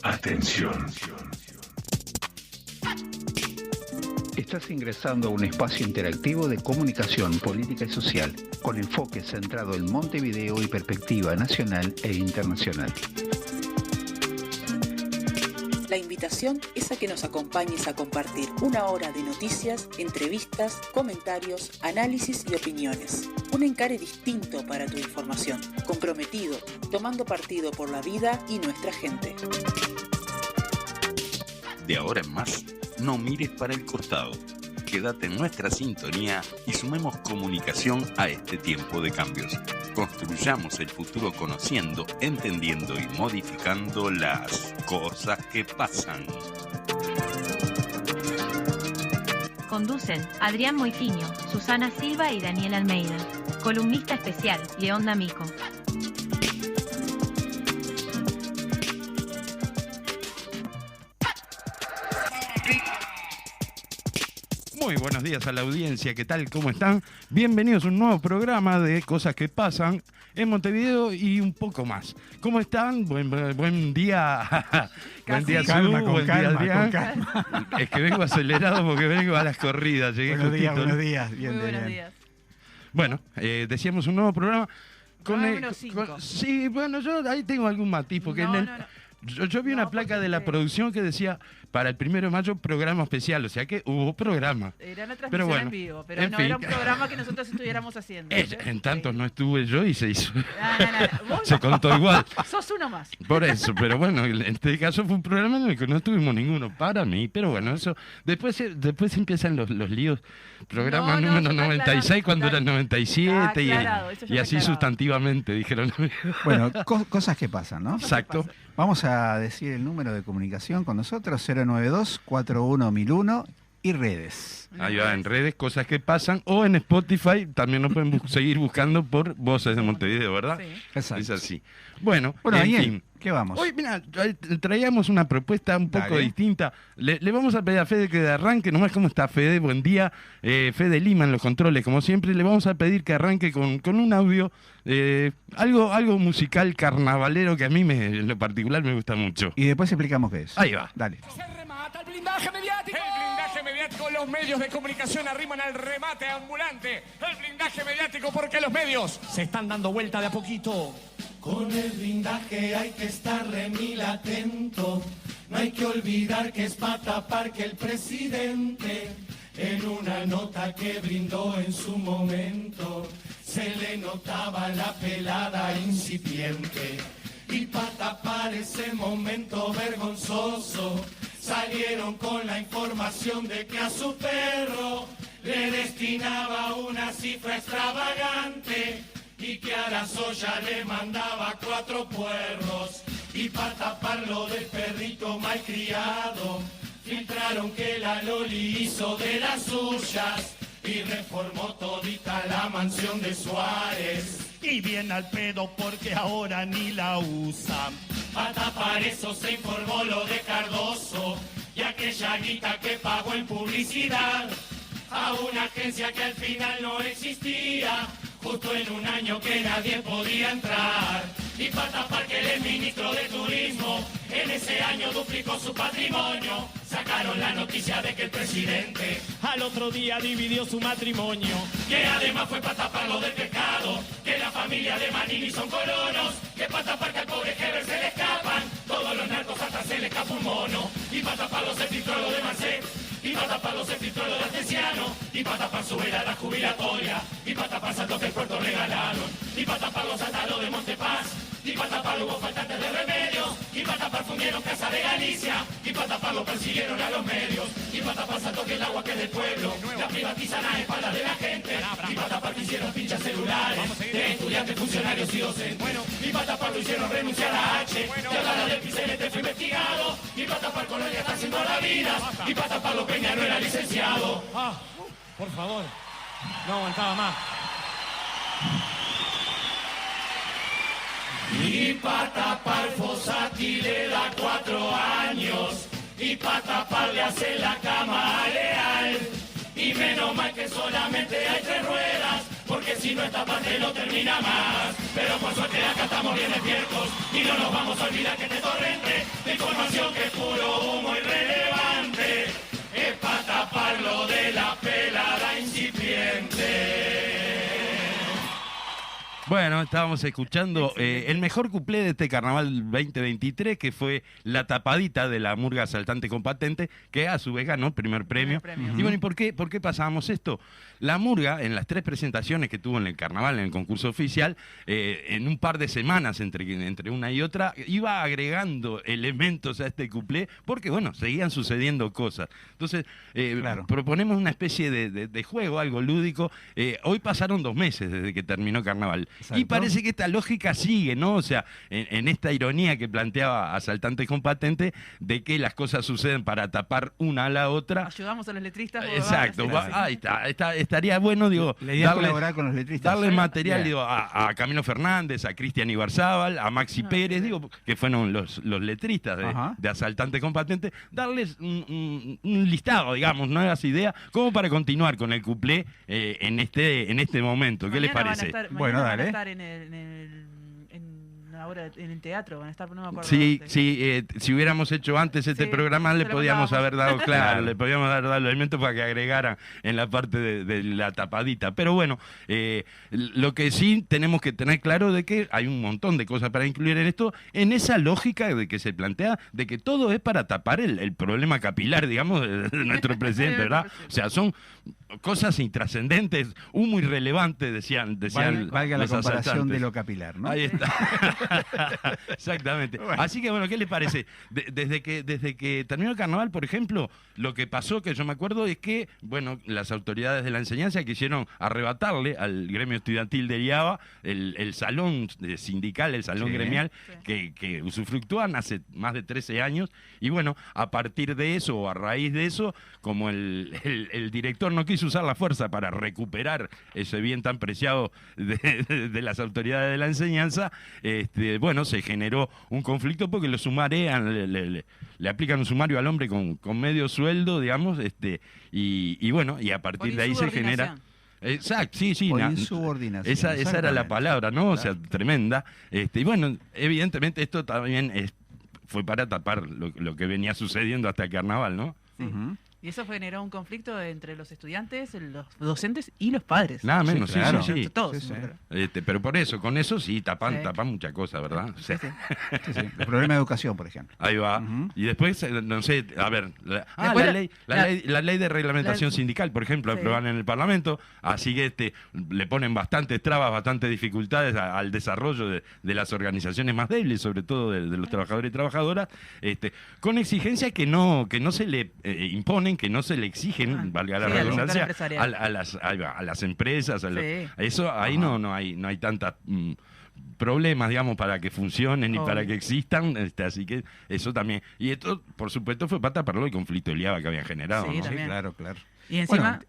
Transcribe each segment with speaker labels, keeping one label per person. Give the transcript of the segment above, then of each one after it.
Speaker 1: Atención. Estás ingresando a un espacio interactivo de comunicación política y social, con enfoque centrado en Montevideo y perspectiva nacional e internacional.
Speaker 2: La invitación es a que nos acompañes a compartir una hora de noticias, entrevistas, comentarios, análisis y opiniones. Un encare distinto para tu información, comprometido, tomando partido por la vida y nuestra gente.
Speaker 3: De ahora en más, no mires para el costado. Quédate en nuestra sintonía y sumemos comunicación a este tiempo de cambios. Construyamos el futuro conociendo, entendiendo y modificando las cosas que pasan.
Speaker 4: Conducen Adrián Moitiño, Susana Silva y Daniel Almeida. Columnista especial, León D'Amico.
Speaker 5: Muy buenos días a la audiencia, ¿qué tal? ¿Cómo están? Bienvenidos a un nuevo programa de Cosas que Pasan en Montevideo y un poco más. ¿Cómo están? Buen día. Buen día,
Speaker 6: calma,
Speaker 5: Su.
Speaker 6: con
Speaker 5: Buen
Speaker 6: calma,
Speaker 5: día, Adrián.
Speaker 6: con calma.
Speaker 5: Es que vengo acelerado porque vengo a las corridas. Llegué
Speaker 6: Buenos días,
Speaker 5: justito.
Speaker 6: buenos días.
Speaker 4: Muy
Speaker 6: Bien,
Speaker 4: buenos
Speaker 6: bien.
Speaker 4: días.
Speaker 5: Bueno, decíamos un nuevo programa.
Speaker 4: Número 5.
Speaker 5: Sí, bueno, yo ahí tengo algún matiz porque
Speaker 4: No.
Speaker 5: Yo vi una placa de la producción que decía para el 1 de mayo programa especial, o sea que hubo programa.
Speaker 7: Era una transmisión
Speaker 5: Pero bueno,
Speaker 7: en vivo, pero
Speaker 5: en
Speaker 7: no
Speaker 5: fin.
Speaker 7: era un programa que nosotros estuviéramos haciendo.
Speaker 5: En tantos no estuve yo y se hizo.
Speaker 7: No. Vos
Speaker 5: Se contó igual.
Speaker 7: sos uno más.
Speaker 5: Por eso, pero bueno, en este caso fue un programa en el que no tuvimos ninguno para mí, pero bueno, eso después empiezan los líos. Programa
Speaker 7: No,
Speaker 5: número
Speaker 7: ya está
Speaker 5: 96
Speaker 7: aclarado,
Speaker 5: cuando era el 97
Speaker 7: Está aclarado, eso ya
Speaker 5: y
Speaker 7: está
Speaker 5: así
Speaker 7: aclarado.
Speaker 5: sustantivamente, dijeron.
Speaker 6: Bueno, cosas que pasan, ¿no?
Speaker 5: Exacto.
Speaker 6: Vamos a decir el número de comunicación con nosotros, 092-41-1001 y redes.
Speaker 5: Ahí va, en redes, cosas que pasan, o en Spotify, también nos pueden seguir buscando por Voces de Montevideo, ¿verdad?
Speaker 7: Sí.
Speaker 6: Exacto.
Speaker 5: Es así. Bueno,
Speaker 6: Bueno,
Speaker 5: en
Speaker 6: Daniel,
Speaker 5: fin.
Speaker 6: ¿qué vamos?
Speaker 5: Hoy, mira, traíamos una propuesta un poco
Speaker 6: Dale.
Speaker 5: distinta. Le vamos a pedir a Fede que de arranque, nomás cómo está Fede, buen día. Fede Lima en los controles, como siempre, le vamos a pedir que arranque con un audio, algo musical carnavalero que a mí en lo particular me gusta mucho.
Speaker 6: Y después explicamos qué es.
Speaker 5: Ahí va.
Speaker 6: Dale.
Speaker 8: Se remata el blindaje mediático. El blindaje mediático, los medios de comunicación arriman al remate ambulante. El blindaje mediático porque los medios se están dando vuelta de a poquito.
Speaker 9: Con el blindaje hay que estar remil atento. No hay que olvidar que es para tapar que el presidente, en una nota que brindó en su momento, se le notaba la pelada incipiente. Y para tapar ese momento vergonzoso, salieron con la información de que a su perro le destinaba una cifra extravagante y que a Arazoya le mandaba 4 puerros. Y para taparlo del perrito malcriado, filtraron que la Loli hizo de las suyas y reformó todita la mansión de Suárez. Y bien al pedo porque ahora ni la usan. Para tapar eso se informó lo de Cardoso y aquella guita que pagó en publicidad a una agencia que al final no existía, justo en un año que nadie podía entrar. Y para tapar que él es ministro de Turismo, en ese año duplicó su patrimonio. Sacaron la noticia de que el presidente al otro día dividió su matrimonio. Que además fue para tapar lo del pescado, que la familia de Manini son colonos. Que para tapar que al pobre Heber se le escapan todos los narcos, hasta se le escapa un mono. Y para taparlo se filtró lo de Marcet, y para taparlo se filtró lo de Astesiano, y para tapar su velada jubilatoria, y para tapar saltos que el puerto regalaron, y para taparlo hasta lo de Montepaz, y para taparlo hubo faltantes de remedios, y para tapar fundieron Casa de Galicia, y para taparlo persiguieron a los medios, y para tapar saltos que el agua que es del pueblo, la privatizan a espaldas de la gente, y para tapar que hicieron pinchas celulares de estudiantes, funcionarios y docentes, y para taparlo hicieron renunciar a H, y ahora la del PCNT fue investigado, y para tapar Colonia está haciendo la vida, y para taparlo Peña no era licenciado. Por favor, no aguantaba más. Y para tapar Fossati le da 4 años, y para tapar le hace la cama a Leal, y menos mal que solamente hay 3 ruedas, porque que si no está parte no termina más. Pero por suerte acá estamos bien despiertos y no nos vamos a olvidar que este torrente de información que es puro humo irrelevante es para taparlo de la pelada incipiente.
Speaker 5: Bueno, estábamos escuchando el mejor cuplé de este carnaval 2023, que fue La Tapadita de la Murga Saltante con Patente, que a su vez ganó el primer premio. Y bueno, ¿y por qué pasábamos esto? La Murga, en las 3 presentaciones que tuvo en el carnaval, en el concurso oficial, en un par de semanas entre una y otra, iba agregando elementos a este cuplé, porque bueno, seguían sucediendo cosas. Entonces, proponemos una especie de juego, algo lúdico. Hoy pasaron 2 meses desde que terminó carnaval. Exacto. Y parece que esta lógica sigue, ¿no? O sea, en esta ironía que planteaba Asaltantes con Patente, de que las cosas suceden para tapar una a la otra.
Speaker 7: Ayudamos a los letristas.
Speaker 5: Exacto. Ahí está. Estaría bueno, digo,
Speaker 6: colaborar con los letristas.
Speaker 5: Darle material, digo, a Camilo Fernández, a Cristian Ibarzábal, a Maxi Pérez, digo, que fueron los letristas de Asaltantes con Patente, darles un listado, digamos, nuevas ideas, como para continuar con el cuplé en este momento. ¿Qué les parece?
Speaker 7: Bueno, dale. Estar en el teatro, van a estar, no me acuerdo.
Speaker 5: Sí, si hubiéramos hecho antes este programa le podíamos haber dado, le podíamos haber dado elementos para que agregaran en la parte de la tapadita. Pero bueno, lo que sí tenemos que tener claro de que hay un montón de cosas para incluir en esto, en esa lógica de que se plantea de que todo es para tapar el problema capilar, digamos, de nuestro presidente, ¿verdad? O sea, son cosas intrascendentes, humo irrelevante, decían
Speaker 6: valga la comparación
Speaker 5: asaltantes.
Speaker 6: De lo capilar, ¿no?
Speaker 5: Ahí está. Exactamente. Bueno. Así que bueno, ¿qué les parece? Desde que terminó el carnaval, por ejemplo, lo que pasó, que yo me acuerdo, es que, bueno, las autoridades de la enseñanza quisieron arrebatarle al gremio estudiantil de IABA el salón sindical, el salón gremial, que usufructúan hace más de 13 años, y bueno, a partir de eso, o a raíz de eso, como el director no quiso usar la fuerza para recuperar ese bien tan preciado de las autoridades de la enseñanza, bueno, se generó un conflicto porque lo sumarean, le aplican un sumario al hombre con medio sueldo, digamos, y bueno, y a partir de ahí se genera... Exacto, sí.
Speaker 6: Insubordinación.
Speaker 5: Esa era la palabra, ¿no? O sea, tremenda. Y bueno, evidentemente esto también fue para tapar lo que venía sucediendo hasta el carnaval, ¿no?
Speaker 7: Sí. Y eso generó un conflicto entre los estudiantes, los docentes y los padres.
Speaker 5: Nada menos,
Speaker 7: sí. Todos.
Speaker 5: Sí. Pero por eso, con eso sí, tapan muchas cosas, ¿verdad?
Speaker 6: Sí. El problema de educación, por ejemplo.
Speaker 5: Ahí va. Y después, no sé, a ver, la ley de reglamentación sindical, por ejemplo, aprobaron en el Parlamento, así que le ponen bastantes trabas, bastantes dificultades al desarrollo de las organizaciones más débiles, sobre todo de los trabajadores y trabajadoras, con exigencias que no se le imponen, que no se le exigen, valga la redundancia, a las empresas, eso ahí no hay tantas problemas, digamos, para que funcionen y para que existan, así que eso también. Y esto, por supuesto, fue para taparlo el conflicto de IABA que habían generado, ¿no?
Speaker 6: Sí, claro.
Speaker 7: Y encima,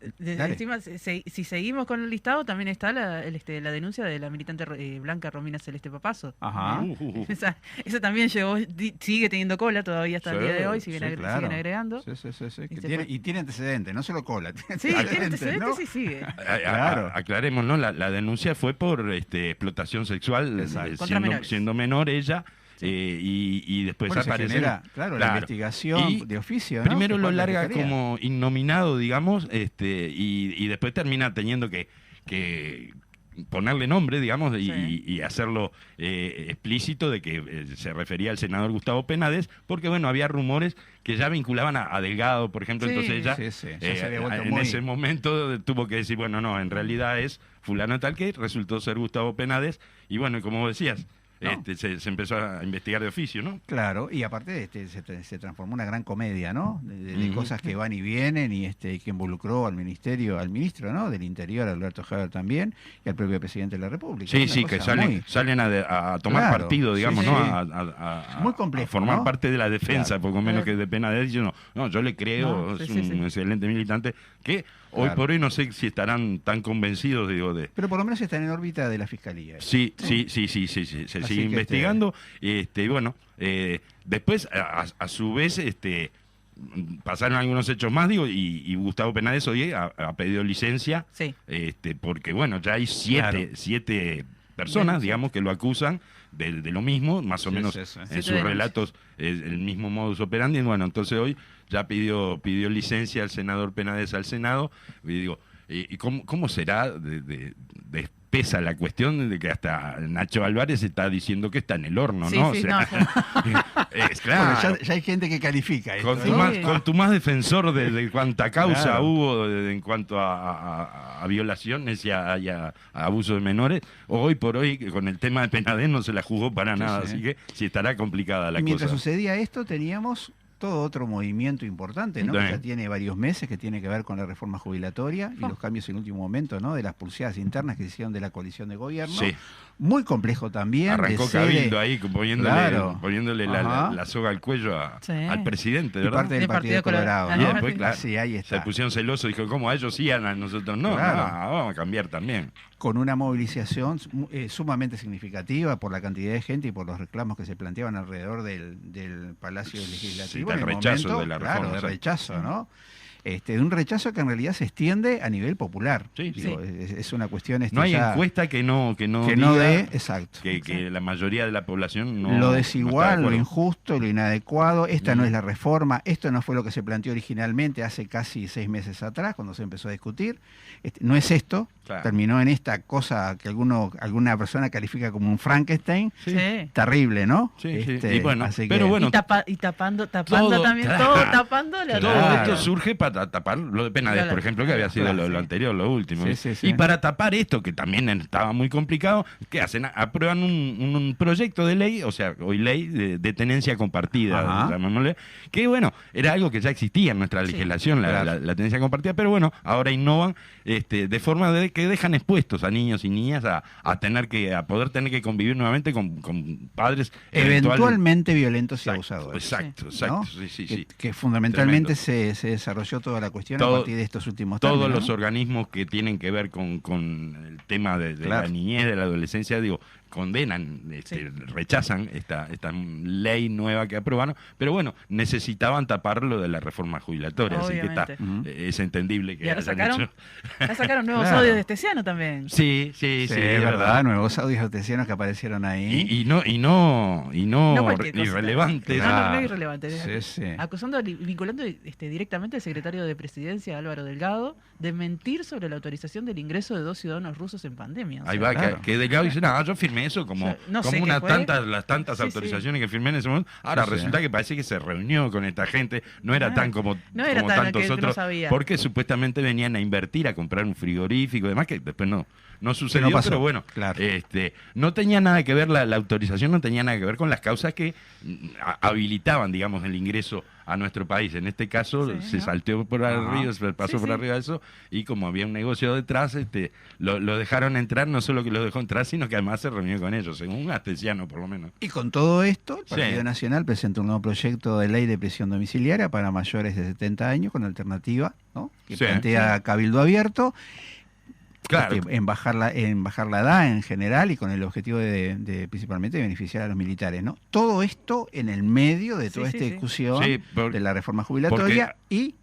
Speaker 7: si seguimos con el listado, también está la denuncia de la militante blanca Romina Celeste Papazo.
Speaker 6: Ajá.
Speaker 7: Esa también sigue teniendo cola todavía hasta el día de hoy, siguen agregando.
Speaker 6: Sí. Y tiene antecedentes, no solo cola.
Speaker 7: Tiene antecedentes, ¿no? Sí sigue.
Speaker 5: Claro. Aclaremos, ¿no? La denuncia fue por explotación sexual, siendo menor ella. Y después aparece
Speaker 6: la investigación de oficio, ¿no?
Speaker 5: Primero lo larga como innominado, digamos, y después termina teniendo que ponerle nombre, digamos, y hacerlo explícito de que se refería al senador Gustavo Penades, porque bueno, había rumores que ya vinculaban a Delgado, por ejemplo, entonces ella en ese momento tuvo que decir, bueno, no, en realidad es fulano tal, que resultó ser Gustavo Penades, y bueno, como decías, ¿no? Se empezó a investigar de oficio, ¿no?
Speaker 6: Claro, y aparte se transformó una gran comedia, ¿no? De cosas que van y vienen y que involucró al ministro, ¿no? Del Interior, Alberto Haber también, y al propio presidente de la República.
Speaker 5: Sí, que salen a tomar partido, digamos, ¿no?
Speaker 6: Muy complejo,
Speaker 5: a formar
Speaker 6: ¿no?
Speaker 5: parte de la defensa, poco menos que de Penades. Yo le creo, es un excelente militante que hoy por hoy no sé si estarán tan convencidos,
Speaker 6: Pero por lo menos están en órbita de la Fiscalía.
Speaker 5: Sí. Se sigue investigando. Y bueno, después, a su vez, pasaron algunos hechos más, digo, y Gustavo Penades hoy ha pedido licencia, porque bueno, ya hay siete personas, digamos, que lo acusan de lo mismo, más o menos en sus relatos el mismo modus operandi. Bueno, entonces hoy ya pidió licencia el senador Penades al Senado, y digo, ¿y cómo será de espesa la cuestión de que hasta Nacho Álvarez está diciendo que está en el horno, ¿no? Es claro.
Speaker 6: Bueno, ya hay gente que califica esto,
Speaker 5: con tu más defensor de cuánta causa hubo en cuanto a violaciones y a abuso de menores, hoy por hoy con el tema de Penades no se la jugó para nada, así que sí estará complicada la cosa.
Speaker 6: Mientras sucedía esto teníamos todo otro movimiento importante, ¿no? Que ya tiene varios meses, que tiene que ver con la reforma jubilatoria y los cambios en último momento, ¿no? De las pulseadas internas que se hicieron de la coalición de gobierno. Sí. Muy complejo también.
Speaker 5: Arrancó Cabildo ahí poniéndole la soga al cuello al presidente, ¿verdad?
Speaker 6: Y parte del Partido Colorado, ¿no?
Speaker 5: Y después, claro,
Speaker 6: sí, ahí está.
Speaker 5: Se pusieron celosos, dijo, ¿cómo? A ellos sí, a nosotros no. Vamos a cambiar también.
Speaker 6: Con una movilización sumamente significativa por la cantidad de gente y por los reclamos que se planteaban alrededor del Palacio Legislativo.
Speaker 5: Sí, el rechazo de la reforma.
Speaker 6: Claro, de rechazo, ¿no? De un rechazo que en realidad se extiende a nivel popular. Es una cuestión...
Speaker 5: no hay encuesta que no
Speaker 6: dé, exacto.
Speaker 5: Que la mayoría de la población no...
Speaker 6: Lo desigual, lo injusto, lo inadecuado, esta no es la reforma, esto no fue lo que se planteó originalmente hace casi 6 meses atrás, cuando se empezó a discutir. No es esto, terminó en esta cosa que alguna persona califica como un Frankenstein. Terrible, ¿no?
Speaker 5: Y bueno,
Speaker 7: y tapando también, todo tapando la...
Speaker 5: Todo esto surge para tapar lo de Penades, por ejemplo, que había sido lo anterior, lo último. Y para tapar esto, que también estaba muy complicado, ¿qué hacen? Aprueban un proyecto de ley, o sea, hoy ley de tenencia compartida, llamémosle, que bueno, era algo que ya existía en nuestra legislación, la tenencia compartida, pero bueno, ahora innovan de forma de que dejan expuestos a niños y niñas a poder tener que convivir nuevamente con padres
Speaker 6: eventualmente violentos y abusadores.
Speaker 5: Exacto.
Speaker 6: Que fundamentalmente se desarrolló toda la cuestión a partir de estos últimos
Speaker 5: términos. Todos
Speaker 6: los
Speaker 5: organismos que tienen que ver con el tema de la niñez, de la adolescencia, condenan, rechazan esta ley nueva que aprobaron, pero bueno, necesitaban taparlo de la reforma jubilatoria,
Speaker 7: obviamente.
Speaker 5: Así que es entendible que
Speaker 7: ahora sacaron nuevos audios de Esteciano también.
Speaker 6: Sí, es verdad, nuevos audios de Esteciano que aparecieron ahí.
Speaker 5: Y no irrelevantes.
Speaker 7: No irrelevantes. Acusando, vinculando directamente al secretario de Presidencia, Álvaro Delgado, de mentir sobre la autorización del ingreso de 2 ciudadanos rusos en pandemia.
Speaker 5: Ahí va, que Delgado dice, yo firmé eso como las tantas autorizaciones que firmé en ese momento. Ahora resulta que parece que se reunió con esta gente, no era tan como tantos otros, porque supuestamente venían a invertir, a comprar un frigorífico y demás, que después no sucedió, pero bueno, no tenía nada que ver, la autorización no tenía nada que ver con las causas que habilitaban, digamos, el ingreso a nuestro país. En este caso se salteó por arriba, se pasó por arriba de eso, y como había un negocio detrás, lo dejaron entrar, no solo que lo dejó entrar, sino que además se reunió con ellos, según Astesiano por lo menos.
Speaker 6: Y con todo esto, el Partido Nacional presentó un nuevo proyecto de ley de prisión domiciliaria para mayores de 70 años, con alternativa, ¿no? Que plantea cabildo abierto.
Speaker 5: Claro.
Speaker 6: En bajar la edad en general y con el objetivo de principalmente beneficiar a los militares, ¿no? Todo esto en el medio de toda esta discusión de la reforma jubilatoria y...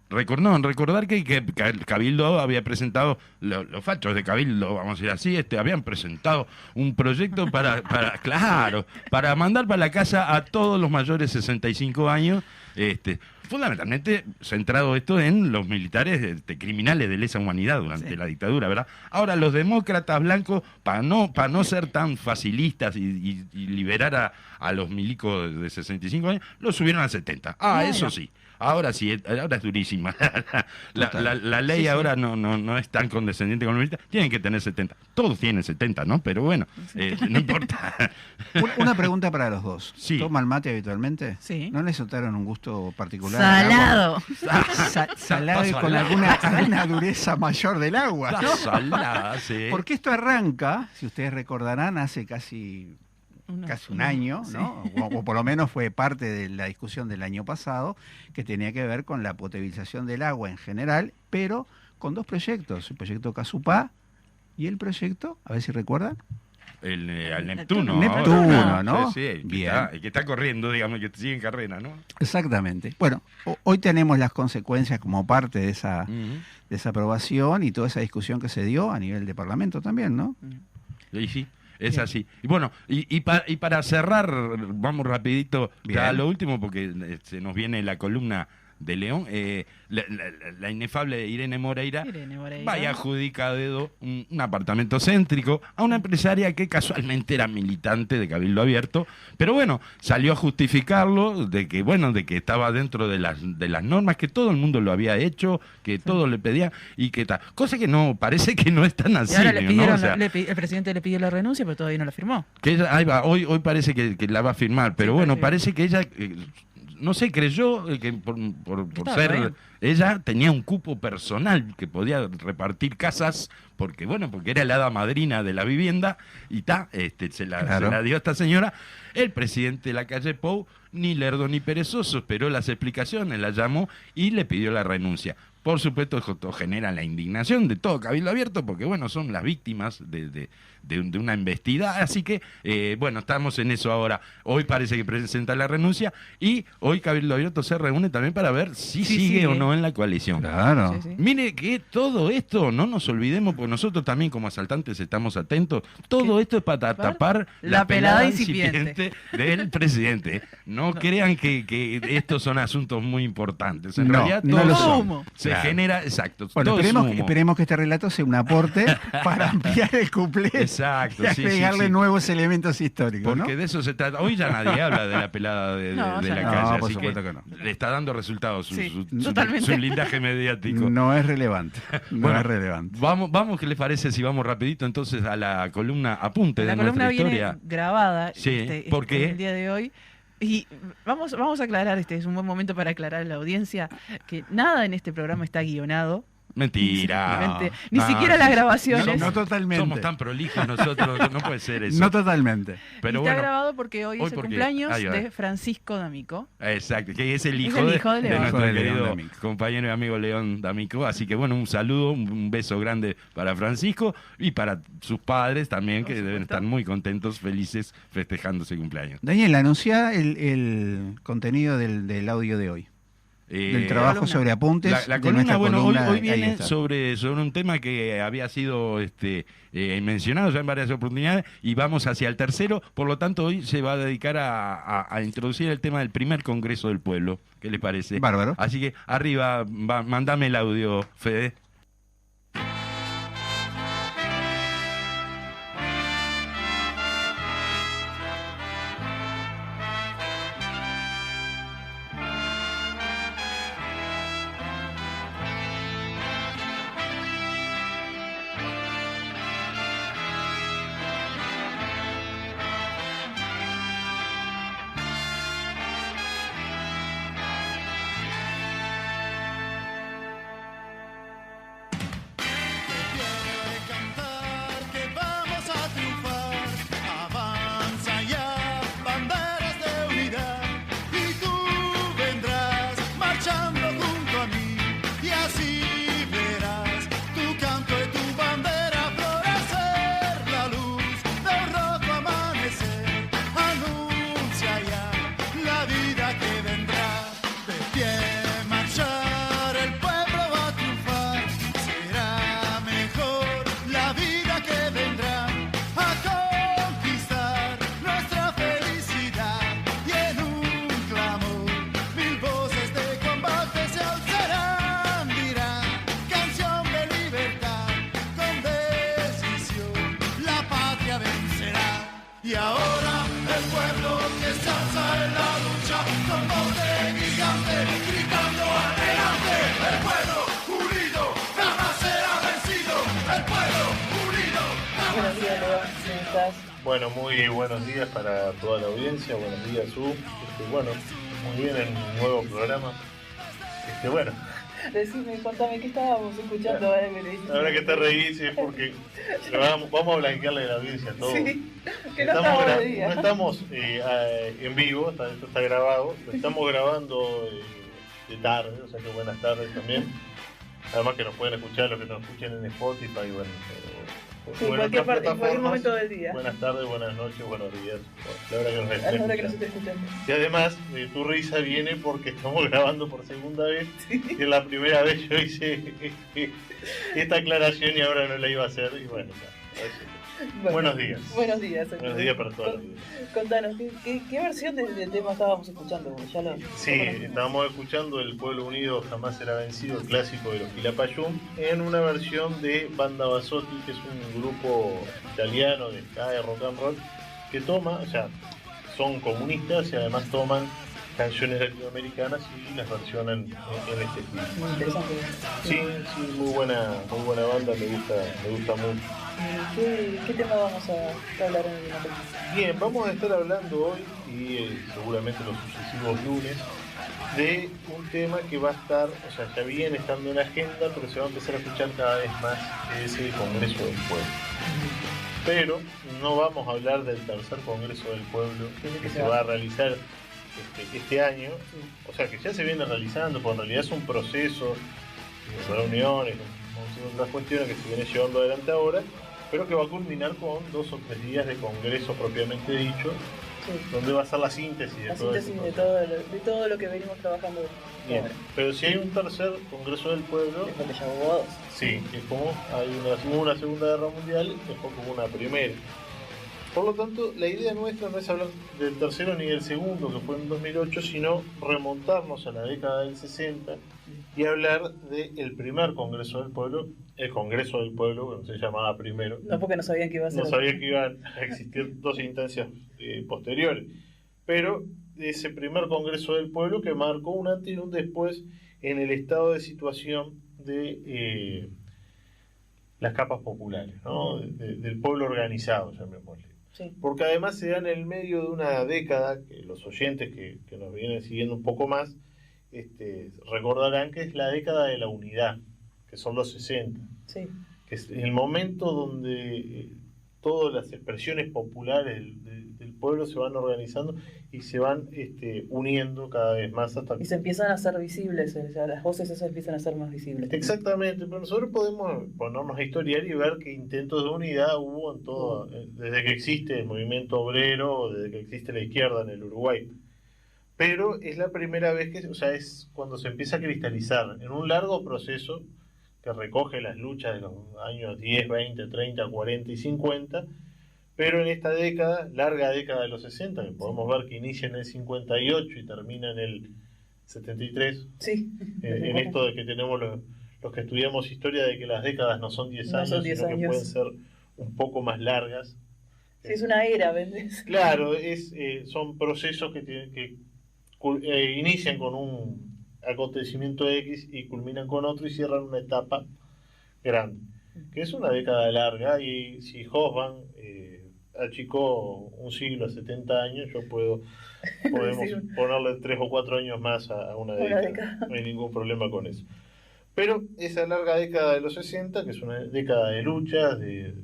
Speaker 5: Recordar que Cabildo había presentado, los fachos de Cabildo, vamos a decir así, habían presentado un proyecto para mandar para la casa a todos los mayores de 65 años, fundamentalmente centrado esto en los militares criminales de lesa humanidad durante la dictadura, ¿verdad? Ahora, los demócratas blancos, para no ser tan facilistas y liberar a los milicos de 65 años, los subieron a 70. Eso sí. Ahora sí, ahora es durísima. La ley ahora no es tan condescendiente con los militares. Tienen que tener 70. Todos tienen 70, ¿no? Pero bueno, no importa.
Speaker 6: Una pregunta para los dos.
Speaker 5: Sí.
Speaker 6: ¿Toman mate habitualmente?
Speaker 7: Sí.
Speaker 6: ¿No les notaron un gusto particular?
Speaker 7: Salado.
Speaker 6: Salado y con alguna dureza mayor del agua.
Speaker 5: Salada, sí.
Speaker 6: Porque esto arranca, si ustedes recordarán, hace casi un año, ¿no? O por lo menos fue parte de la discusión del año pasado, que tenía que ver con la potabilización del agua en general, pero con 2 proyectos, el proyecto Casupá y el proyecto, a ver si recuerdan.
Speaker 5: al Neptuno.
Speaker 6: Neptuno, ¿no?
Speaker 5: Sí,
Speaker 6: Bien.
Speaker 5: El que está corriendo, digamos, que sigue en carrera, ¿no?
Speaker 6: Exactamente. Bueno, hoy tenemos las consecuencias como parte de esa aprobación y toda esa discusión que se dio a nivel de Parlamento también, ¿no?
Speaker 5: Y sí. Es así. Y bueno, y para cerrar, vamos rapidito a lo último, porque se nos viene la columna de León. La inefable Irene Moreira vaya adjudica a dedo un apartamento céntrico a una empresaria que casualmente era militante de Cabildo Abierto, pero bueno, salió a justificarlo de que estaba dentro de las normas, que todo el mundo lo había hecho, que todo le pedía y que tal. Cosa que no, parece que no es tan así.
Speaker 7: Y ahora
Speaker 5: ¿no?
Speaker 7: el presidente le pidió la renuncia, pero todavía no la firmó.
Speaker 5: Que ella, ahí va, hoy parece que la va a firmar, pero bueno, parece que ella... no sé, creyó que por ser bien. Ella tenía un cupo personal que podía repartir casas porque era la hada madrina de la vivienda y se la dio a esta señora. El presidente de la calle Pou, ni lerdo ni perezoso, esperó las explicaciones, la llamó y le pidió la renuncia. Por supuesto, esto genera la indignación de todo Cabildo Abierto, porque son las víctimas de una embestida. Así que, estamos en eso ahora. Hoy parece que presenta la renuncia y hoy Cabildo Abierto se reúne también para ver si sigue o no en la coalición.
Speaker 6: Claro.
Speaker 5: Sí. Mire que todo esto, no nos olvidemos, porque nosotros también como asaltantes estamos atentos, todo esto es para tapar la pelada incipiente del presidente. No crean que estos son asuntos muy importantes. En realidad, todo se genera, exacto.
Speaker 6: Bueno, esperemos que este relato sea un aporte para ampliar el cuplé.
Speaker 5: Exacto,
Speaker 6: y agregarle nuevos elementos históricos.
Speaker 5: Porque de eso se trata. Hoy ya nadie habla de la pelada de la calle, así que le está dando resultados su blindaje mediático.
Speaker 6: No es relevante. No es relevante.
Speaker 5: Vamos, ¿qué les parece si vamos rapidito entonces a la columna apunte de nuestra historia?
Speaker 7: La columna viene grabada
Speaker 5: ¿por qué?
Speaker 7: el día de hoy. Y vamos a aclarar, es un buen momento para aclarar a la audiencia que nada en este programa está guionado.
Speaker 5: Mentira.
Speaker 7: Ni siquiera las grabaciones.
Speaker 6: No totalmente.
Speaker 5: Somos tan prolijos nosotros, no puede ser eso.
Speaker 6: No totalmente.
Speaker 7: Pero está grabado porque hoy es el cumpleaños de Francisco D'Amico.
Speaker 5: Exacto, que es el hijo de nuestro querido compañero y amigo León D'Amico. Así que un saludo, un beso grande para Francisco y para sus padres también, que deben estar muy contentos, felices, festejando ese cumpleaños.
Speaker 6: Daniel, anuncia el contenido del audio de hoy. Del trabajo sobre apuntes.
Speaker 5: La columna, hoy viene sobre un tema que había sido mencionado ya en varias oportunidades y vamos hacia el tercero, por lo tanto hoy se va a dedicar a introducir el tema del primer Congreso del Pueblo. ¿Qué les parece?
Speaker 6: Bárbaro.
Speaker 5: Así que arriba, mandame el audio, Fede.
Speaker 10: Bueno, muy buenos días para toda la audiencia, buenos días, Su. Muy bien en un nuevo programa.
Speaker 7: Decime, contame, ¿qué estábamos escuchando?
Speaker 10: Ahora que te reís es porque vamos a blanquearle a la audiencia todo.
Speaker 7: Sí, que
Speaker 10: no estamos en vivo, esto está grabado, lo estamos grabando de tarde, o sea que buenas tardes también. Además que nos pueden escuchar los que nos escuchen en Spotify,
Speaker 7: en cualquier momento del día.
Speaker 10: Buenas tardes, buenas noches, buenos días. La hora que nos
Speaker 7: a la hora que nos esté escuchando.
Speaker 10: Y además, tu risa viene porque estamos grabando por segunda vez. Sí. Que la primera vez yo hice esta aclaración y ahora no la iba a hacer. Y bueno, buenos días.
Speaker 7: Buenos días.
Speaker 10: Buenos días para todos.
Speaker 7: Contanos, ¿qué versión del tema estábamos escuchando?
Speaker 10: Sí, estábamos escuchando El Pueblo Unido Jamás Será Vencido, el clásico de los Quilapayún, en una versión de Banda Basotti, que es un grupo italiano de ska, de rock and roll, que toma, o sea, son comunistas y además toman canciones latinoamericanas y las versionan en este estilo.
Speaker 7: Muy interesante.
Speaker 10: Sí, muy buena banda, me gusta mucho.
Speaker 7: ¿Qué tema vamos a hablar en el momento?
Speaker 10: Bien, vamos a estar hablando hoy y seguramente los sucesivos lunes de un tema que va a estar, o sea, ya viene estando en la agenda, pero se va a empezar a escuchar cada vez más, que es el Congreso del Pueblo. Pero no vamos a hablar del tercer Congreso del Pueblo que se va a realizar este año, o sea, que ya se viene realizando, porque en realidad es un proceso de reuniones, otras cuestiones que se viene llevando adelante ahora, pero que va a culminar con 2 o 3 días de congreso propiamente dicho, donde va a ser la síntesis de
Speaker 7: todo lo que venimos trabajando.
Speaker 10: Bien, pero si hay un tercer Congreso del Pueblo,
Speaker 7: es porque ya hubo 2.
Speaker 10: Sí, es como hubo una Segunda Guerra Mundial, después como una primera. Por lo tanto, la idea nuestra no es hablar del tercero ni del segundo, que fue en 2008, sino remontarnos a la década del 60 y hablar del primer Congreso del Pueblo, el Congreso del Pueblo, que no se llamaba primero.
Speaker 7: No, porque no sabían que iba a ser.
Speaker 10: No sabían que iban a existir 2 instancias posteriores. Pero ese primer Congreso del Pueblo que marcó un antes y un después en el estado de situación de las capas populares, ¿no? Del pueblo organizado, llamémosle.
Speaker 7: Sí.
Speaker 10: Porque además se da en el medio de una década, que los oyentes que nos vienen siguiendo un poco más, recordarán que es la década de la unidad, que son los 60.
Speaker 7: Sí.
Speaker 10: Que es el momento donde todas las expresiones populares del pueblo se van organizando y se van uniendo cada vez más hasta
Speaker 7: y se empiezan a hacer visibles, o sea, las voces esas empiezan a ser más visibles.
Speaker 10: Exactamente, pero nosotros podemos ponernos a historiar y ver qué intentos de unidad hubo en todo, desde que existe el movimiento obrero, desde que existe la izquierda en el Uruguay. Pero es la primera vez que, o sea, es cuando se empieza a cristalizar en un largo proceso que recoge las luchas de los años 10, 20, 30, 40 y 50, pero en esta década, larga década de los 60, que podemos ver que inicia en el 58 y termina en el 73,
Speaker 7: sí.
Speaker 10: En esto de que tenemos los que estudiamos historia, de que las décadas no son 10 años, sino que pueden ser un poco más largas.
Speaker 7: Sí, es una era, ¿ves?
Speaker 10: Claro, son procesos que inician con un acontecimiento X y culminan con otro y cierran una etapa grande, que es una década larga. Y si Hobsbawm achicó un siglo a 70 años, podemos ponerle 3 o 4 años más a una década. No hay ningún problema con eso. Pero esa larga década de los 60, que es una década de luchas, de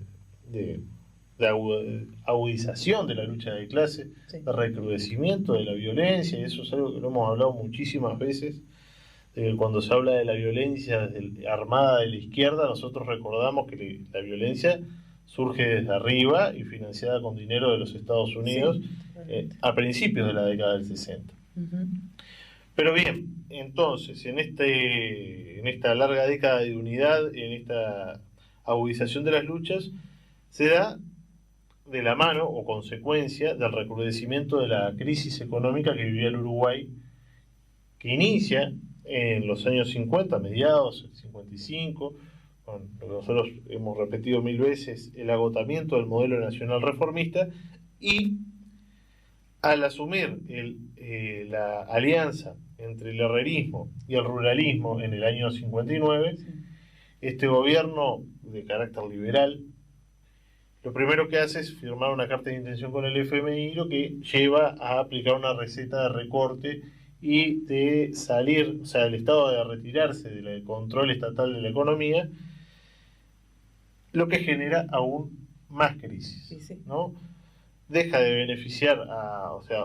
Speaker 10: agudización de la lucha de clase,
Speaker 7: sí,
Speaker 10: de recrudecimiento de la violencia, y eso es algo que lo hemos hablado muchísimas veces. Cuando se habla de la violencia armada de la izquierda, nosotros recordamos que la violencia surge desde arriba y financiada con dinero de los Estados Unidos, sí, a principios de la década del 60.
Speaker 7: Uh-huh.
Speaker 10: Pero bien, entonces, en esta larga década de unidad, en esta agudización de las luchas, se da de la mano o consecuencia del recrudecimiento de la crisis económica que vivía el Uruguay, que inicia en los años 50, mediados del 55, con lo que nosotros hemos repetido 1000 veces, el agotamiento del modelo nacional reformista, y al asumir la alianza entre el herrerismo y el ruralismo en el año 59, este gobierno de carácter liberal, lo primero que hace es firmar una carta de intención con el FMI, lo que lleva a aplicar una receta de recorte y de salir, o sea, el Estado de retirarse del control estatal de la economía, lo que genera aún más crisis,
Speaker 7: sí, sí,
Speaker 10: ¿no? Deja de beneficiar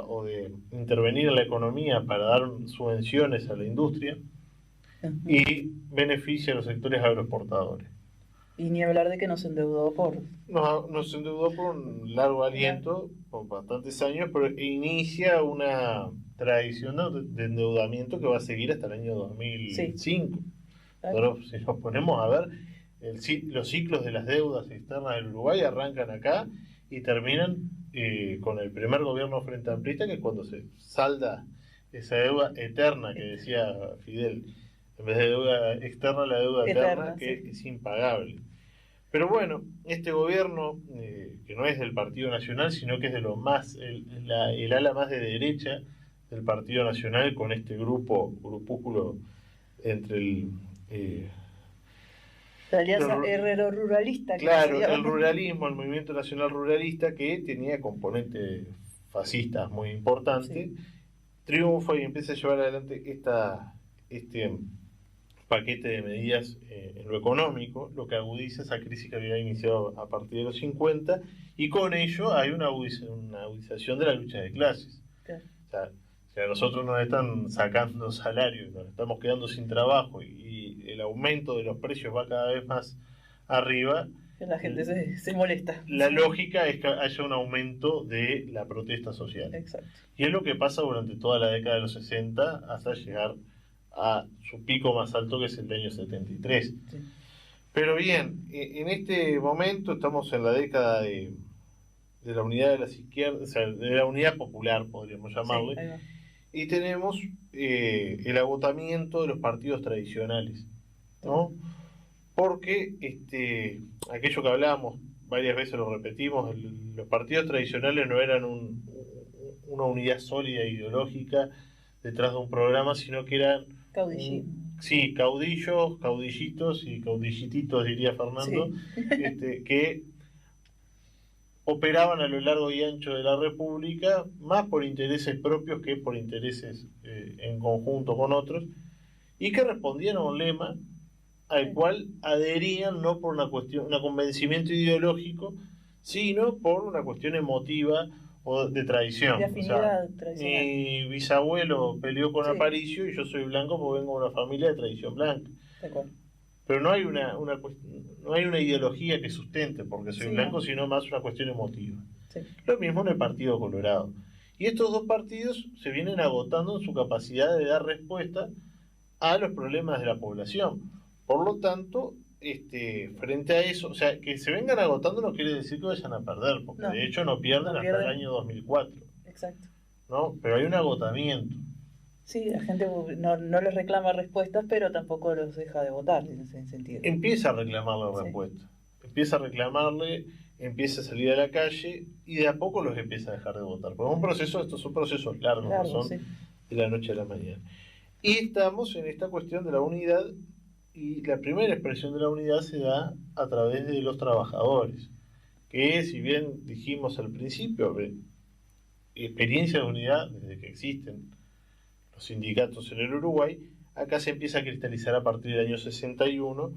Speaker 10: o de intervenir en la economía para dar subvenciones a la industria,
Speaker 7: uh-huh,
Speaker 10: y beneficia a los sectores agroexportadores.
Speaker 7: Y ni hablar de que nos endeudó por...
Speaker 10: Nos endeudó por un largo aliento, por bastantes años, pero inicia una tradición de endeudamiento que va a seguir hasta el año 2005. Sí. Pero si nos ponemos a ver, los ciclos de las deudas externas del Uruguay arrancan acá y terminan con el primer gobierno frente amplista, que es cuando se salda esa deuda eterna que decía Fidel. En vez de deuda externa, la deuda eterna, que sí, es impagable. Pero bueno, este gobierno, que no es del Partido Nacional, sino que es de lo más, el ala más de derecha del Partido Nacional, con este grupúsculo entre
Speaker 7: la alianza herrero-ruralista.
Speaker 10: Claro, el ruralismo, el movimiento nacional ruralista, que tenía componentes fascistas muy importantes, triunfa y empieza a llevar adelante este paquete de medidas en lo económico, lo que agudiza esa crisis que había iniciado a partir de los 50, y con ello hay una agudización de la lucha de clases. Claro. O sea, si a nosotros nos están sacando salarios, nos estamos quedando sin trabajo y el aumento de los precios va cada vez más arriba,
Speaker 7: la gente se molesta.
Speaker 10: La lógica es que haya un aumento de la protesta social.
Speaker 7: Exacto.
Speaker 10: Y es lo que pasa durante toda la década de los 60 hasta llegar a su pico más alto, que es el año 73. Sí. Pero bien, en este momento estamos en la década de la unidad de las izquierdas, o sea, de la unidad popular, podríamos llamarle, sí, y tenemos el agotamiento de los partidos tradicionales, ¿no? Porque aquello que hablábamos varias veces, lo repetimos, los partidos tradicionales no eran una unidad sólida ideológica detrás de un programa, sino que eran caudillos, caudillitos y caudillititos, diría Fernando, sí. Que operaban a lo largo y ancho de la República, más por intereses propios que por intereses en conjunto con otros, y que respondían a un lema al cual adherían no por un convencimiento ideológico, sino por una cuestión emotiva o de tradición.
Speaker 7: De afinidad
Speaker 10: tradicional. Mi bisabuelo peleó con Aparicio y yo soy blanco porque vengo de una familia de tradición blanca. Pero no hay una ideología que sustente porque soy blanco, sino más una cuestión emotiva. Sí. Lo mismo en el Partido Colorado. Y estos dos partidos se vienen agotando en su capacidad de dar respuesta a los problemas de la población. Por lo tanto, frente a eso, o sea, que se vengan agotando no quiere decir que vayan a perder, porque de hecho no pierden hasta el año 2004.
Speaker 7: Exacto.
Speaker 10: ¿No? Pero hay un agotamiento.
Speaker 7: Sí, la gente no les reclama respuestas, pero tampoco los deja de votar en ese sentido.
Speaker 10: Empieza a reclamarle respuestas. Empieza a reclamarle, empieza a salir a la calle y de a poco los empieza a dejar de votar. Porque estos son procesos largos, no son de la noche a la mañana. Y estamos en esta cuestión de la unidad. Y la primera expresión de la unidad se da a través de los trabajadores, que si bien dijimos al principio, experiencia de unidad desde que existen los sindicatos en el Uruguay, acá se empieza a cristalizar a partir del año 61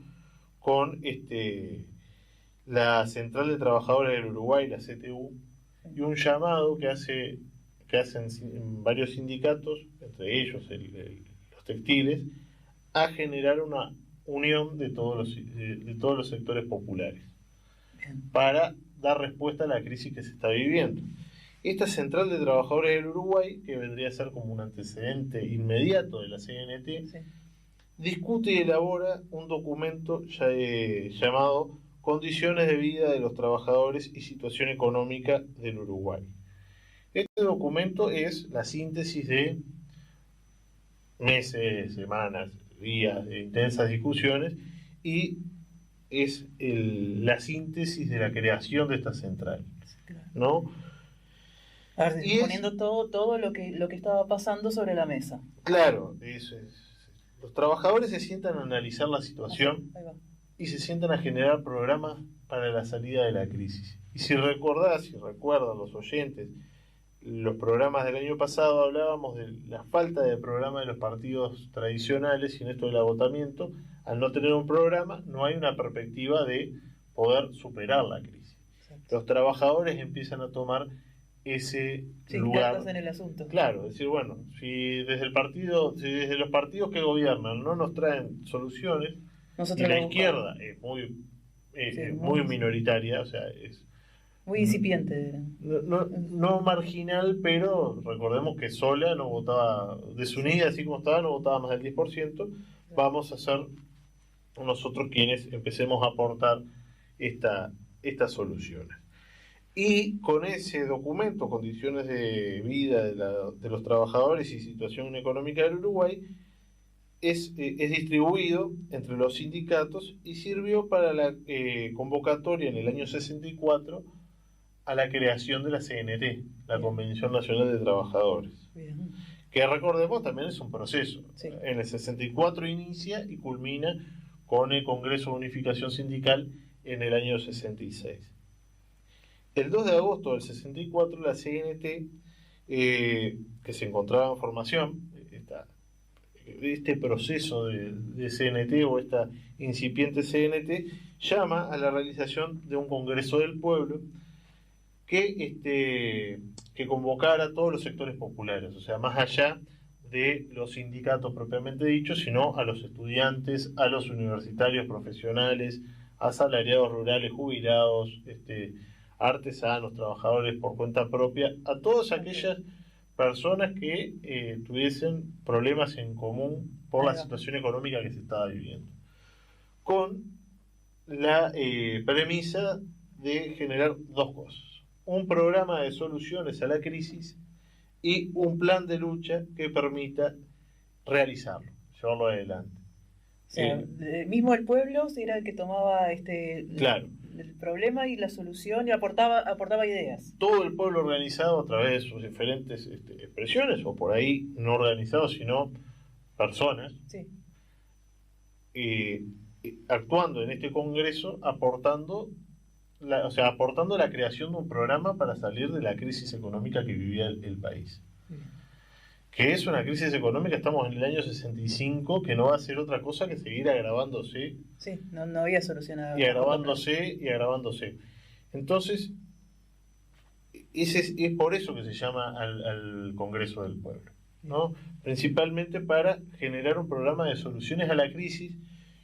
Speaker 10: con la Central de Trabajadores del Uruguay, la CTU, y un llamado que hacen varios sindicatos, entre ellos los textiles, a generar una unión de todos los sectores populares para dar respuesta a la crisis que se está viviendo. Esta Central de Trabajadores del Uruguay, que vendría a ser como un antecedente inmediato de la CNT, discute y elabora un documento llamado Condiciones de vida de los trabajadores y situación económica del Uruguay. Este documento es la síntesis de meses, semanas, días de intensas discusiones y es la síntesis de la creación de esta central, ¿no?
Speaker 7: Y poniendo todo lo que estaba pasando sobre la mesa.
Speaker 10: Claro, los trabajadores se sientan a analizar la situación y se sientan a generar programas para la salida de la crisis. Y si recuerdan los oyentes, los programas del año pasado hablábamos de la falta de programa de los partidos tradicionales y en esto del agotamiento, al no tener un programa no hay una perspectiva de poder superar la crisis. Exacto. Los trabajadores empiezan a tomar ese lugar
Speaker 7: en el asunto.
Speaker 10: Claro, decir, bueno, si desde los partidos que gobiernan no nos traen soluciones, y la izquierda es muy muy minoritaria, o sea, es
Speaker 7: muy incipiente.
Speaker 10: No marginal, pero recordemos que sola no votaba, desunida así como estaba, no votaba más del 10%. Vamos a ser nosotros quienes empecemos a aportar estas soluciones. Y con ese documento, Condiciones de Vida de los Trabajadores y Situación Económica del Uruguay, es distribuido entre los sindicatos y sirvió para la convocatoria en el año 64 a la creación de la CNT, la Convención Nacional de Trabajadores. Bien. Que recordemos también es un proceso. Sí. En el 64 inicia y culmina con el Congreso de Unificación Sindical en el año 66. El 2 de agosto del 64 la CNT, que se encontraba en formación, este proceso de CNT o esta incipiente CNT, llama a la realización de un Congreso del Pueblo que convocara a todos los sectores populares, o sea, más allá de los sindicatos propiamente dichos, sino a los estudiantes, a los universitarios profesionales, asalariados rurales, jubilados, artesanos, trabajadores por cuenta propia, a todas aquellas personas que tuviesen problemas en común por la situación económica que se estaba viviendo, con la premisa de generar dos cosas: un programa de soluciones a la crisis y un plan de lucha que permita realizarlo, llevarlo adelante.
Speaker 7: O sea, mismo el pueblo era el que tomaba
Speaker 10: claro,
Speaker 7: el problema y la solución y aportaba ideas.
Speaker 10: Todo el pueblo organizado a través de sus diferentes expresiones, o por ahí no organizados, sino personas,
Speaker 7: sí,
Speaker 10: actuando en este congreso, aportando la creación de un programa para salir de la crisis económica que vivía el país. Que es una crisis económica, estamos en el año 65, que no va a ser otra cosa que seguir agravándose.
Speaker 7: Sí, no había solucionado.
Speaker 10: Y agravándose. Entonces, es por eso que se llama al Congreso del Pueblo, ¿no? Principalmente para generar un programa de soluciones a la crisis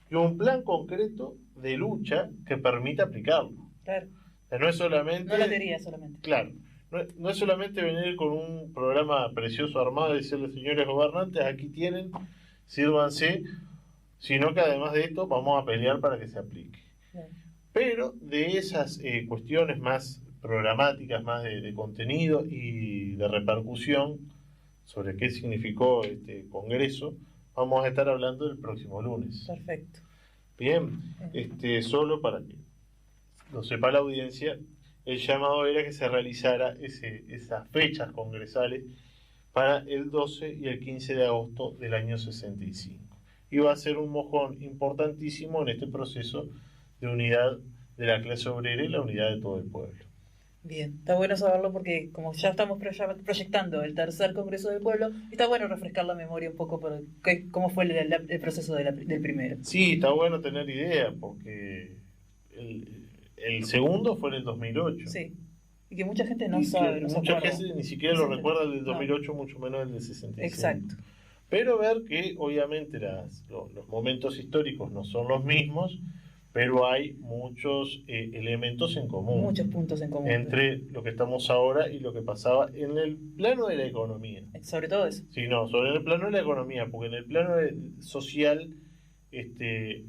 Speaker 10: y un plan concreto de lucha que permita aplicarlo.
Speaker 7: Claro.
Speaker 10: O sea, no es solamente...
Speaker 7: No la teoría solamente.
Speaker 10: Claro. No es solamente venir con un programa precioso armado y decirle, señores gobernantes, aquí tienen, sírvanse, sino que además de esto vamos a pelear para que se aplique. Bien. Pero de esas cuestiones más programáticas, más de contenido y de repercusión sobre qué significó este Congreso, vamos a estar hablando el próximo lunes.
Speaker 7: Perfecto.
Speaker 10: Bien, solo para que lo sepa la audiencia, el llamado era que se realizara esas fechas congresales para el 12 y el 15 de agosto del año 65. Y va a ser un mojón importantísimo en este proceso de unidad de la clase obrera y la unidad de todo el pueblo.
Speaker 7: Bien, está bueno saberlo porque como ya estamos proyectando el tercer Congreso del Pueblo, está bueno refrescar la memoria un poco por cómo fue el proceso del primero.
Speaker 10: Sí, está bueno tener idea porque el segundo fue en el 2008.
Speaker 7: Sí, y que mucha gente no sabe.
Speaker 10: Mucha gente ni siquiera lo recuerda el del 2008, no. Mucho menos el del 65.
Speaker 7: Exacto.
Speaker 10: Pero ver que obviamente los momentos históricos no son los mismos, pero hay muchos elementos en común.
Speaker 7: Muchos puntos en común.
Speaker 10: Entre lo que estamos ahora y lo que pasaba en el plano de la economía.
Speaker 7: Sobre todo eso.
Speaker 10: Sí, no, sobre el plano de la economía, porque en el plano social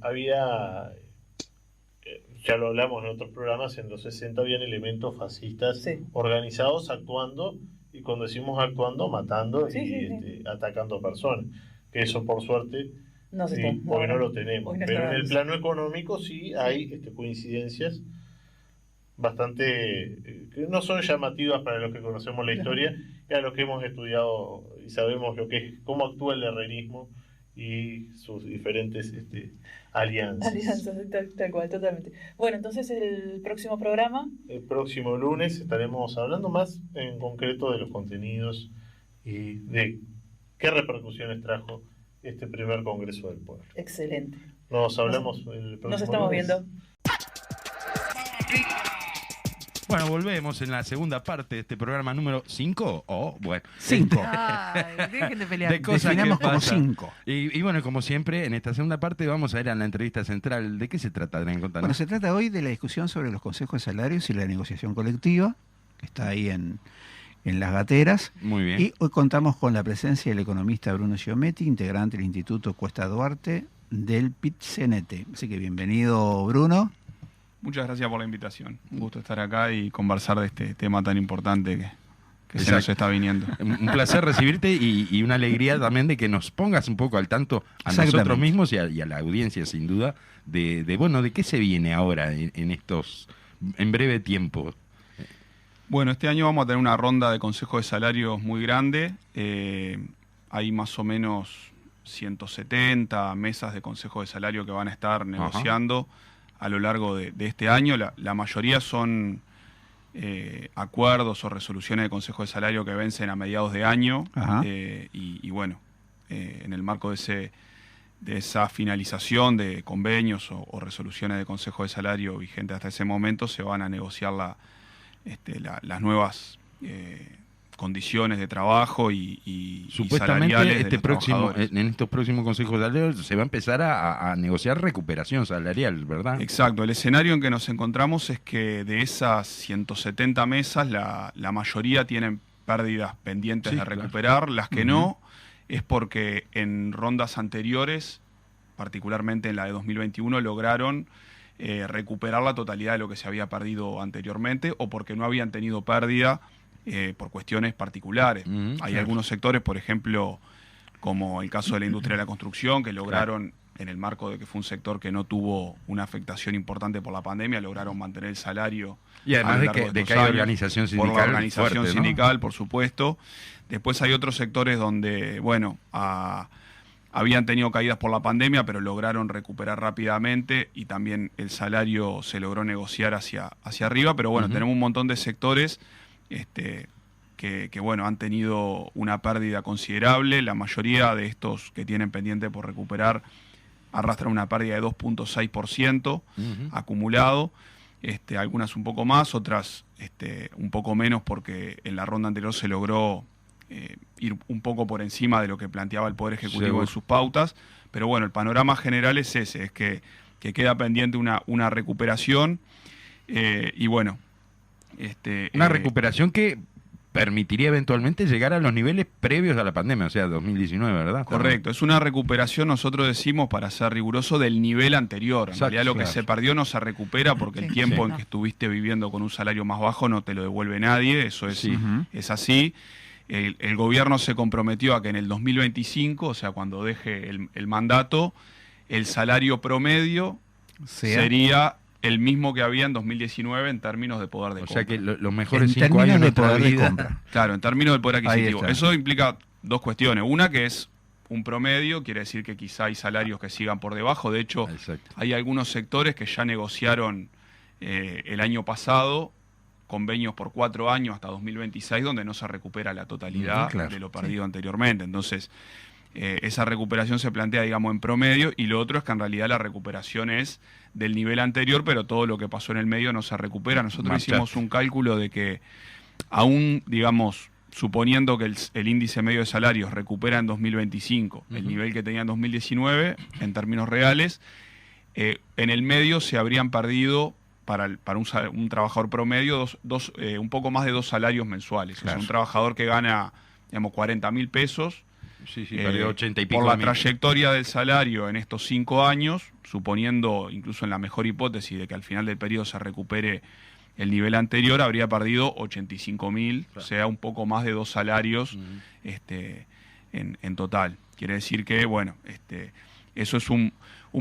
Speaker 10: había... ya lo hablamos en otros programas, en los 60 habían elementos fascistas, sí, organizados actuando, y cuando decimos actuando, matando, sí, y atacando personas. Que eso, por suerte,
Speaker 7: no
Speaker 10: sí, hoy no lo tenemos. Pero en el plano económico sí hay coincidencias bastante que no son llamativas para los que conocemos la historia, y a los que hemos estudiado y sabemos lo que es, cómo actúa el herrerismo y sus diferentes alianzas.
Speaker 7: Tal cual, totalmente. Bueno, entonces el próximo programa...
Speaker 10: El próximo lunes estaremos hablando más en concreto de los contenidos y de qué repercusiones trajo este primer Congreso del Pueblo.
Speaker 7: Excelente.
Speaker 10: Nos hablamos el próximo lunes.
Speaker 7: Nos estamos viendo.
Speaker 5: Bueno, volvemos en la segunda parte de este programa número 5. Bueno.
Speaker 6: 5.
Speaker 7: Dejen de pelear.
Speaker 5: De cosas
Speaker 6: Definamos
Speaker 5: que
Speaker 6: como
Speaker 5: pasan.
Speaker 6: 5.
Speaker 5: Y bueno, como siempre, en esta segunda parte vamos a ir a la entrevista central. ¿De qué se trata, Adrián? Contanos.
Speaker 6: Bueno, se trata hoy de la discusión sobre los consejos de salarios y la negociación colectiva, que está ahí en Las Gateras.
Speaker 5: Muy bien.
Speaker 6: Y hoy contamos con la presencia del economista Bruno Giometti, integrante del Instituto Cuesta Duarte del PIT-CNT. Así que bienvenido, Bruno.
Speaker 11: Muchas gracias por la invitación. Un gusto estar acá y conversar de este tema tan importante que se nos está viniendo.
Speaker 5: Un placer recibirte y una alegría también de que nos pongas un poco al tanto a nosotros mismos y a la audiencia, sin duda, de qué se viene ahora en breve tiempo.
Speaker 11: Bueno, este año vamos a tener una ronda de consejos de salarios muy grande. Hay más o menos 170 mesas de consejos de salario que van a estar negociando a lo largo de este año. La mayoría son acuerdos o resoluciones de consejo de salario que vencen a mediados de año. Y bueno, en el marco de esa finalización de convenios o resoluciones de consejo de salario vigentes hasta ese momento, se van a negociar las nuevas condiciones de trabajo y
Speaker 5: supuestamente
Speaker 11: salariales
Speaker 5: en estos próximos consejos de salario se va a empezar a negociar recuperación salarial, ¿verdad?
Speaker 11: Exacto. El escenario en que nos encontramos es que de esas 170 mesas la mayoría tienen pérdidas pendientes de recuperar. Claro. Las que no es porque en rondas anteriores, particularmente en la de 2021, lograron recuperar la totalidad de lo que se había perdido anteriormente, o porque no habían tenido pérdida por cuestiones particulares. Hay algunos sectores, por ejemplo, como el caso de la industria de la construcción, que lograron, en el marco de que fue un sector que no tuvo una afectación importante por la pandemia, lograron mantener el salario.
Speaker 5: Y además de que hay organización sindical.
Speaker 11: Por la organización
Speaker 5: fuerte,
Speaker 11: sindical,
Speaker 5: ¿no?
Speaker 11: Por supuesto. Después hay otros sectores donde, bueno, habían tenido caídas por la pandemia, pero lograron recuperar rápidamente y también el salario se logró negociar hacia arriba. Pero bueno, tenemos un montón de sectores que bueno, han tenido una pérdida considerable. La mayoría de estos que tienen pendiente por recuperar arrastran una pérdida de 2.6% acumulado. Algunas un poco más, otras un poco menos, porque en la ronda anterior se logró ir un poco por encima de lo que planteaba el Poder Ejecutivo en sus pautas. Pero bueno, el panorama general es ese, es que queda pendiente una recuperación y bueno,
Speaker 5: una recuperación que permitiría eventualmente llegar a los niveles previos a la pandemia, o sea, 2019, ¿verdad?
Speaker 11: Correcto, es una recuperación, nosotros decimos, para ser riguroso, del nivel anterior. En realidad lo que se perdió no se recupera, porque el tiempo en que estuviste viviendo con un salario más bajo no te lo devuelve nadie, eso es así. El gobierno se comprometió a que en el 2025, o sea, cuando deje el mandato, el salario promedio sería el mismo que había en 2019 en términos de poder de compra.
Speaker 5: O sea que los mejores 5 años de poder de compra.
Speaker 11: Claro, en términos del poder adquisitivo. Eso implica dos cuestiones. Una, que es un promedio, quiere decir que quizá hay salarios que sigan por debajo. De hecho, hay algunos sectores que ya negociaron el año pasado convenios por 4 años hasta 2026, donde no se recupera la totalidad de lo perdido anteriormente. Entonces, esa recuperación se plantea, digamos, en promedio, y lo otro es que en realidad la recuperación es del nivel anterior, pero todo lo que pasó en el medio no se recupera. Nosotros hicimos un cálculo de que aún, digamos, suponiendo que el índice medio de salarios recupera en 2025 el nivel que tenía en 2019, en términos reales, en el medio se habrían perdido para un trabajador promedio un poco más de 2 salarios mensuales. Claro. O sea, un trabajador que gana, digamos, 40.000 pesos,
Speaker 5: perdió 80 y pico
Speaker 11: por la trayectoria del salario en estos 5 años, suponiendo incluso en la mejor hipótesis de que al final del periodo se recupere el nivel anterior, habría perdido 85.000, o sea, un poco más de 2 salarios en total. Quiere decir que, bueno, eso es un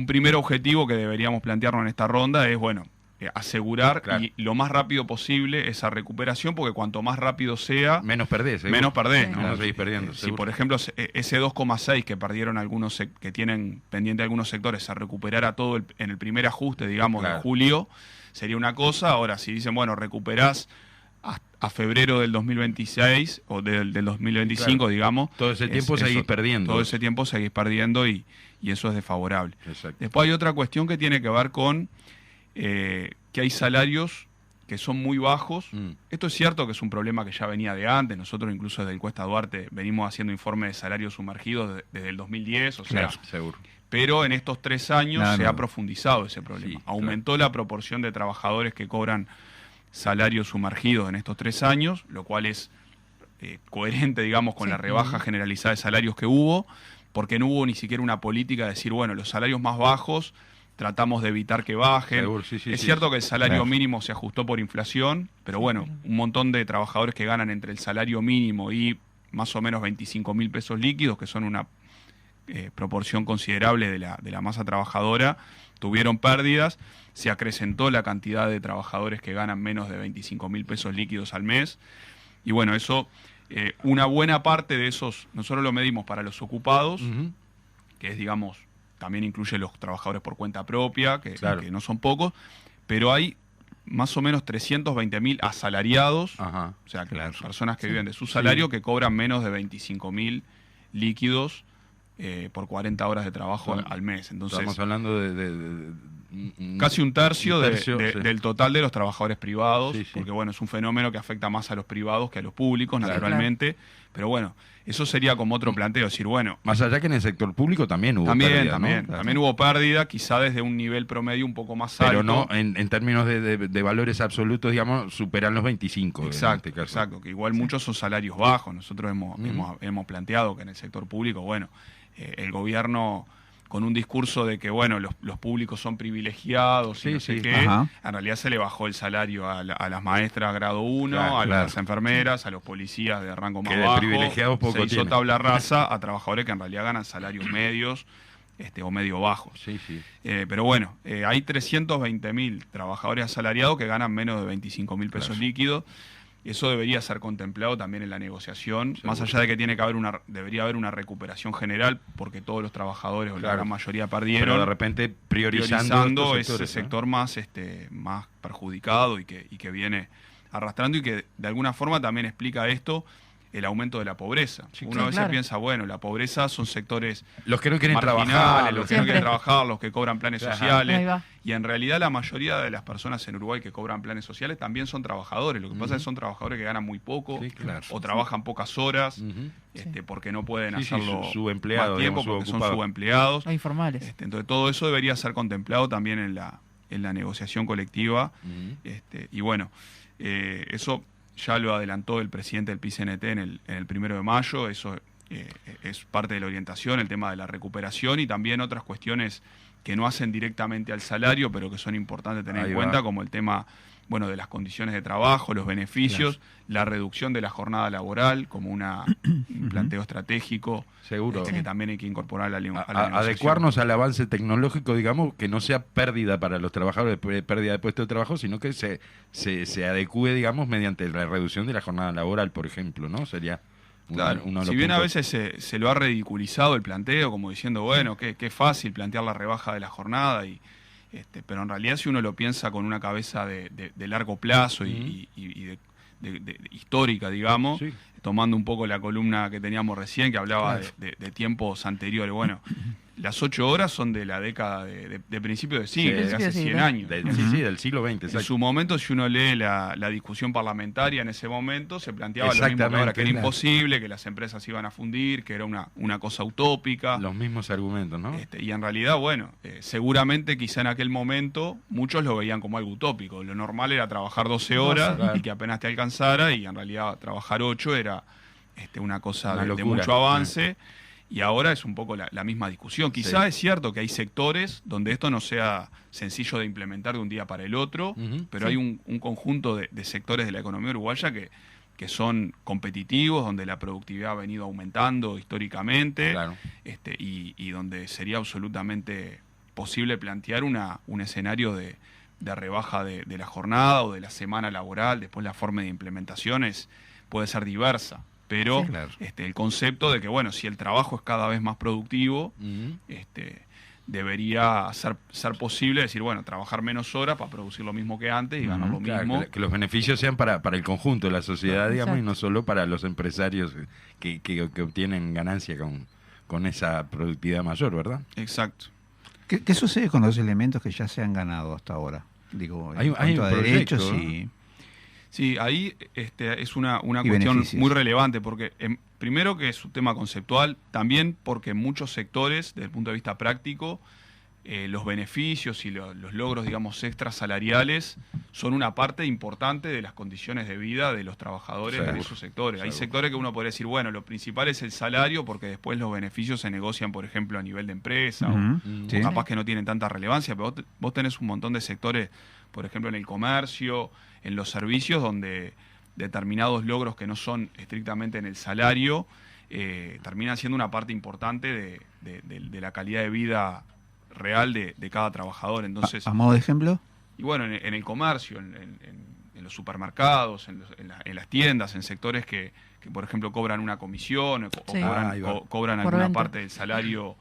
Speaker 11: primer objetivo que deberíamos plantearnos en esta ronda, es, bueno, asegurar y lo más rápido posible esa recuperación, porque cuanto más rápido sea,
Speaker 5: menos perdés.
Speaker 11: Menos perdés, ¿no?
Speaker 5: Menos seguís perdiendo.
Speaker 11: Si por ejemplo ese 2,6 que perdieron algunos que tienen pendiente algunos sectores, se recuperara todo en el primer ajuste, digamos, de julio, sería una cosa. Ahora, si dicen, bueno, recuperás a febrero del 2026 o del 2025, digamos,
Speaker 5: todo ese tiempo seguís perdiendo.
Speaker 11: Todo ese tiempo seguís perdiendo y eso es desfavorable.
Speaker 5: Exacto.
Speaker 11: Después hay otra cuestión que tiene que ver con que hay salarios que son muy bajos. Esto es cierto que es un problema que ya venía de antes. Nosotros incluso desde Encuesta Duarte venimos haciendo informes de salarios sumergidos desde el 2010,
Speaker 5: seguro.
Speaker 11: Pero en estos 3 años se ha profundizado ese problema. Aumentó la proporción de trabajadores que cobran salarios sumergidos en estos 3 años, lo cual es coherente, digamos, con la rebaja generalizada de salarios que hubo, porque no hubo ni siquiera una política de decir, bueno, los salarios más bajos tratamos de evitar que bajen. Es cierto que el salario mínimo se ajustó por inflación, pero bueno, un montón de trabajadores que ganan entre el salario mínimo y más o menos 25.000 pesos líquidos, que son una proporción considerable de la masa trabajadora, tuvieron pérdidas. Se acrecentó la cantidad de trabajadores que ganan menos de 25.000 pesos líquidos al mes. Y bueno, eso, una buena parte de esos, nosotros lo medimos para los ocupados, que es, digamos, también incluye los trabajadores por cuenta propia, que no son pocos, pero hay más o menos 320.000 asalariados, o sea, personas que viven de su salario, que cobran menos de 25.000 líquidos por 40 horas de trabajo al mes. Entonces,
Speaker 5: estamos hablando de
Speaker 11: casi un tercio del total de los trabajadores privados, porque bueno, es un fenómeno que afecta más a los privados que a los públicos, naturalmente, pero bueno, eso sería como otro planteo, decir, bueno...
Speaker 5: Más allá que en el sector público también hubo pérdida,
Speaker 11: También hubo pérdida, quizá desde un nivel promedio un poco más alto.
Speaker 5: Pero no, en términos de valores absolutos, digamos, superan los 25.
Speaker 11: Exacto, que igual muchos son salarios bajos. Nosotros hemos planteado que en el sector público, bueno, el gobierno... con un discurso de que, bueno, los públicos son privilegiados y no sé qué, en realidad se le bajó el salario a las maestras grado 1, a las enfermeras, a los policías de rango más bajo,
Speaker 5: privilegiados poco
Speaker 11: se hizo tabla rasa a trabajadores que en realidad ganan salarios medios o medio bajos. Pero bueno, hay 320.000 trabajadores asalariados que ganan menos de 25.000 pesos líquidos. Eso debería ser contemplado también en la negociación, más allá de que debería haber una recuperación general, porque todos los trabajadores o la gran mayoría perdieron.
Speaker 5: Pero de repente priorizando
Speaker 11: ese sector más perjudicado y que viene arrastrando y que de alguna forma también explica esto, el aumento de la pobreza. Uno a veces piensa, bueno, la pobreza son sectores
Speaker 5: los que no quieren trabajar,
Speaker 11: los que no quieren trabajar, los que cobran planes sociales. Y en realidad la mayoría de las personas en Uruguay que cobran planes sociales también son trabajadores. Lo que pasa es que son trabajadores que ganan muy poco o trabajan pocas horas porque no pueden hacerlo más tiempo, porque son subempleados.
Speaker 7: Informales.
Speaker 11: Entonces todo eso debería ser contemplado también en la negociación colectiva. Y bueno, eso... ya lo adelantó el presidente del PICNT en el 1 de mayo, eso es parte de la orientación, el tema de la recuperación y también otras cuestiones que no hacen directamente al salario, pero que son importantes tener en cuenta, como el tema de las condiciones de trabajo, los beneficios, la reducción de la jornada laboral como un planteo estratégico.
Speaker 5: Seguro.
Speaker 11: Que también hay que incorporar a la
Speaker 5: adecuarnos al avance tecnológico, digamos, que no sea pérdida para los trabajadores, pérdida de puesto de trabajo, sino que se adecue, digamos, mediante la reducción de la jornada laboral, por ejemplo, ¿no? Sería
Speaker 11: si bien a veces se lo ha ridiculizado el planteo, como diciendo, bueno, qué fácil plantear la rebaja de la jornada, pero en realidad si uno lo piensa con una cabeza de largo plazo y de histórica, digamos, tomando un poco la columna que teníamos recién, que hablaba de tiempos anteriores. Bueno, las 8 horas son de la década de principio de siglo, de hace 100 años.
Speaker 5: Del siglo XX.
Speaker 11: Exacto. En su momento, si uno lee la discusión parlamentaria en ese momento, se planteaba lo mismo que ahora, que era imposible, que las empresas iban a fundir, que era una cosa utópica.
Speaker 5: Los mismos argumentos, ¿no?
Speaker 11: Y en realidad, seguramente quizá en aquel momento muchos lo veían como algo utópico. Lo normal era trabajar 12 horas y que apenas te alcanzara, y en realidad trabajar 8 era una cosa de mucho avance. Y ahora es un poco la misma discusión. Quizá es cierto que hay sectores donde esto no sea sencillo de implementar de un día para el otro, pero hay un conjunto de sectores de la economía uruguaya que son competitivos, donde la productividad ha venido aumentando históricamente, y donde sería absolutamente posible plantear un escenario de rebaja de la jornada o de la semana laboral. Después la forma de implementación puede ser diversa. Pero el concepto de que, si el trabajo es cada vez más productivo, debería ser posible decir, trabajar menos horas para producir lo mismo que antes y ganar lo mismo.
Speaker 5: Que los beneficios sean para el conjunto de la sociedad, digamos, y no solo para los empresarios que obtienen ganancia con esa productividad mayor, ¿verdad?
Speaker 11: Exacto.
Speaker 6: ¿Qué sucede con los elementos que ya se han ganado hasta ahora? Digo,
Speaker 5: hay un
Speaker 6: derechos y...
Speaker 11: Sí, ahí es una cuestión muy relevante, porque primero que es un tema conceptual, también porque en muchos sectores, desde el punto de vista práctico, los beneficios y los logros, digamos, extrasalariales son una parte importante de las condiciones de vida de los trabajadores de esos sectores. Hay sectores que uno podría decir, bueno, lo principal es el salario porque después los beneficios se negocian, por ejemplo, a nivel de empresa o capaz que no tienen tanta relevancia, pero vos tenés un montón de sectores, por ejemplo, en el comercio, en los servicios, donde determinados logros que no son estrictamente en el salario terminan siendo una parte importante de la calidad de vida real de cada trabajador. Entonces,
Speaker 6: ¿A modo de ejemplo?
Speaker 11: Y bueno, en el comercio, en los supermercados, en las tiendas, en sectores que por ejemplo cobran una comisión o cobran alguna parte del salario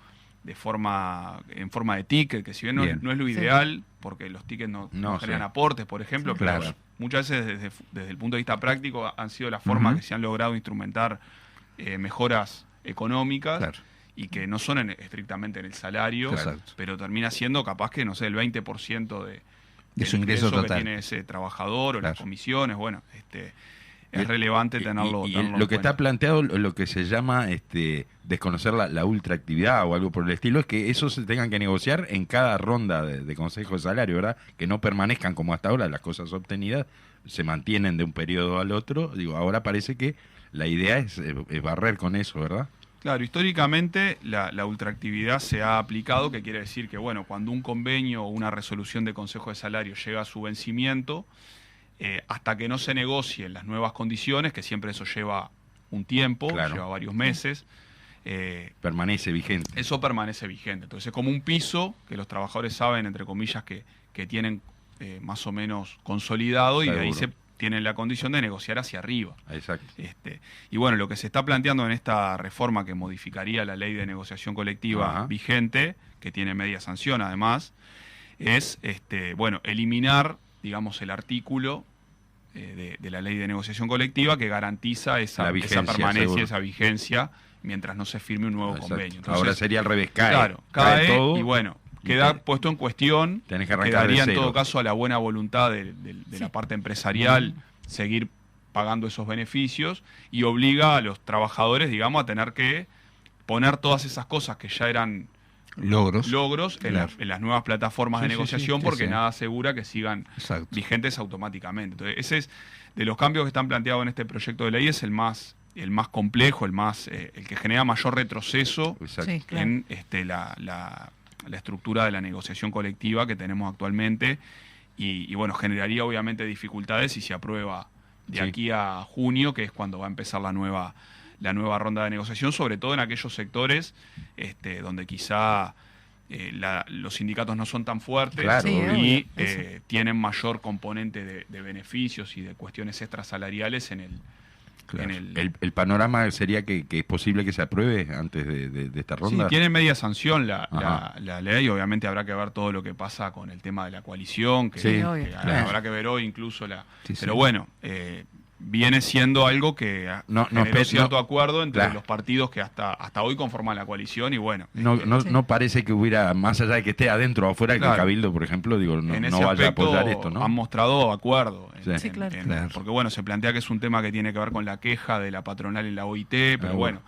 Speaker 11: en forma de ticket, que si bien no es lo ideal, porque los tickets no generan aportes, por ejemplo, pero muchas veces desde el punto de vista práctico han sido la forma que se han logrado instrumentar mejoras económicas y que no son estrictamente en el salario, pero termina siendo capaz que, no sé, el 20% de su ingreso total que tiene ese trabajador o las comisiones. Bueno, es relevante tenerlo.
Speaker 12: Lo que está planteado, lo que se llama desconocer la ultraactividad o algo por el estilo, es que eso se tengan que negociar en cada ronda de consejo de salario, ¿verdad? Que no permanezcan como hasta ahora, las cosas obtenidas se mantienen de un periodo al otro. Digo, ahora parece que la idea es barrer con eso, ¿verdad?
Speaker 11: Claro, históricamente la ultraactividad se ha aplicado, que quiere decir que, bueno, cuando un convenio o una resolución de consejo de salario llega a su vencimiento, hasta que no se negocien las nuevas condiciones, que siempre eso lleva un tiempo, lleva varios meses.
Speaker 12: Permanece vigente.
Speaker 11: Eso permanece vigente. Entonces es como un piso que los trabajadores saben, entre comillas, que tienen más o menos consolidado. Seguro. Y de ahí se tienen la condición de negociar hacia arriba.
Speaker 12: Exacto.
Speaker 11: Y bueno, lo que se está planteando en esta reforma que modificaría la ley de negociación colectiva vigente, que tiene media sanción además, es eliminar, digamos, el artículo de la ley de negociación colectiva que garantiza esa permanencia, esa vigencia, mientras no se firme un nuevo convenio. Entonces,
Speaker 12: ahora sería al revés,
Speaker 11: cae
Speaker 12: todo,
Speaker 11: y bueno, queda puesto en cuestión, quedaría en todo caso a la buena voluntad de la parte empresarial seguir pagando esos beneficios, y obliga a los trabajadores, digamos, a tener que poner todas esas cosas que ya eran logros en las nuevas plataformas de negociación, porque nada asegura que sigan vigentes automáticamente. Entonces, ese es de los cambios que están planteados en este proyecto de ley, es el más complejo, el que genera mayor retroceso en la estructura de la negociación colectiva que tenemos actualmente, y bueno, generaría obviamente dificultades si se aprueba de aquí a junio, que es cuando va a empezar la nueva ronda de negociación, sobre todo en aquellos sectores donde quizá los sindicatos no son tan fuertes y tienen mayor componente de beneficios y de cuestiones extrasalariales en el...
Speaker 12: El panorama sería que es posible que se apruebe antes de esta ronda.
Speaker 11: Sí, tiene media sanción la ley, obviamente habrá que ver todo lo que pasa con el tema de la coalición, que habrá que ver hoy incluso pero bueno, viene siendo algo que generó cierto acuerdo entre los partidos que hasta hoy conforman la coalición, y bueno.
Speaker 12: No parece que hubiera, más allá de que esté adentro o afuera, que el Cabildo, por ejemplo, no vaya a apoyar esto, ¿no?
Speaker 11: Han mostrado acuerdo. Porque bueno, se plantea que es un tema que tiene que ver con la queja de la patronal en la OIT, pero bueno,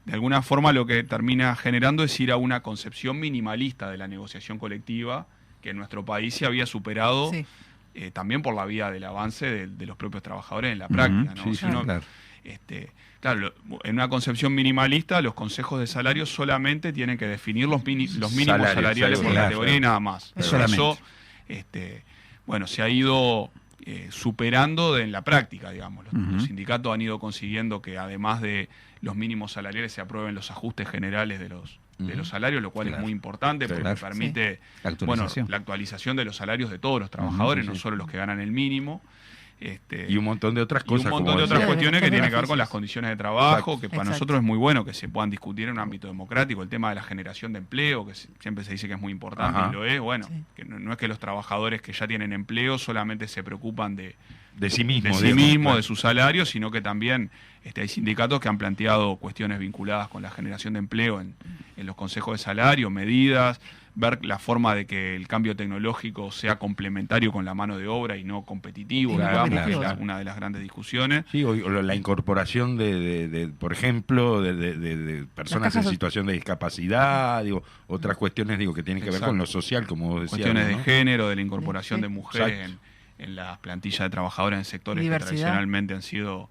Speaker 11: de alguna forma lo que termina generando es ir a una concepción minimalista de la negociación colectiva, que en nuestro país se había superado también por la vía del avance de los propios trabajadores en la práctica, ¿no? Claro, en una concepción minimalista, los consejos de salario solamente tienen que definir los mínimos salariales por categoría y nada más. Eso, bueno, se ha ido superando en la práctica, digamos. Los sindicatos han ido consiguiendo que además de los mínimos salariales se aprueben los ajustes generales de los salarios, lo cual es muy importante porque permite la actualización de los salarios de todos los trabajadores, no solo los que ganan el mínimo.
Speaker 12: Y un montón de otras cosas.
Speaker 11: Y un montón de otras cuestiones que tienen que ver con las condiciones de trabajo, que para nosotros es muy bueno que se puedan discutir en un ámbito democrático. El tema de la generación de empleo, que siempre se dice que es muy importante, y lo es. Bueno, que no es que los trabajadores que ya tienen empleo solamente se preocupan de
Speaker 12: de sí mismo,
Speaker 11: de su salario, sino que también hay sindicatos que han planteado cuestiones vinculadas con la generación de empleo en los consejos de salario, medidas, ver la forma de que el cambio tecnológico sea complementario con la mano de obra y no competitivo, digamos, que es una de las grandes discusiones.
Speaker 12: Sí, o la incorporación por ejemplo, de personas en situación de discapacidad, otras cuestiones que tienen que ver con lo social, como vos decías.
Speaker 11: Cuestiones de género, de la incorporación de mujeres en las plantillas de trabajadores en sectores que tradicionalmente han sido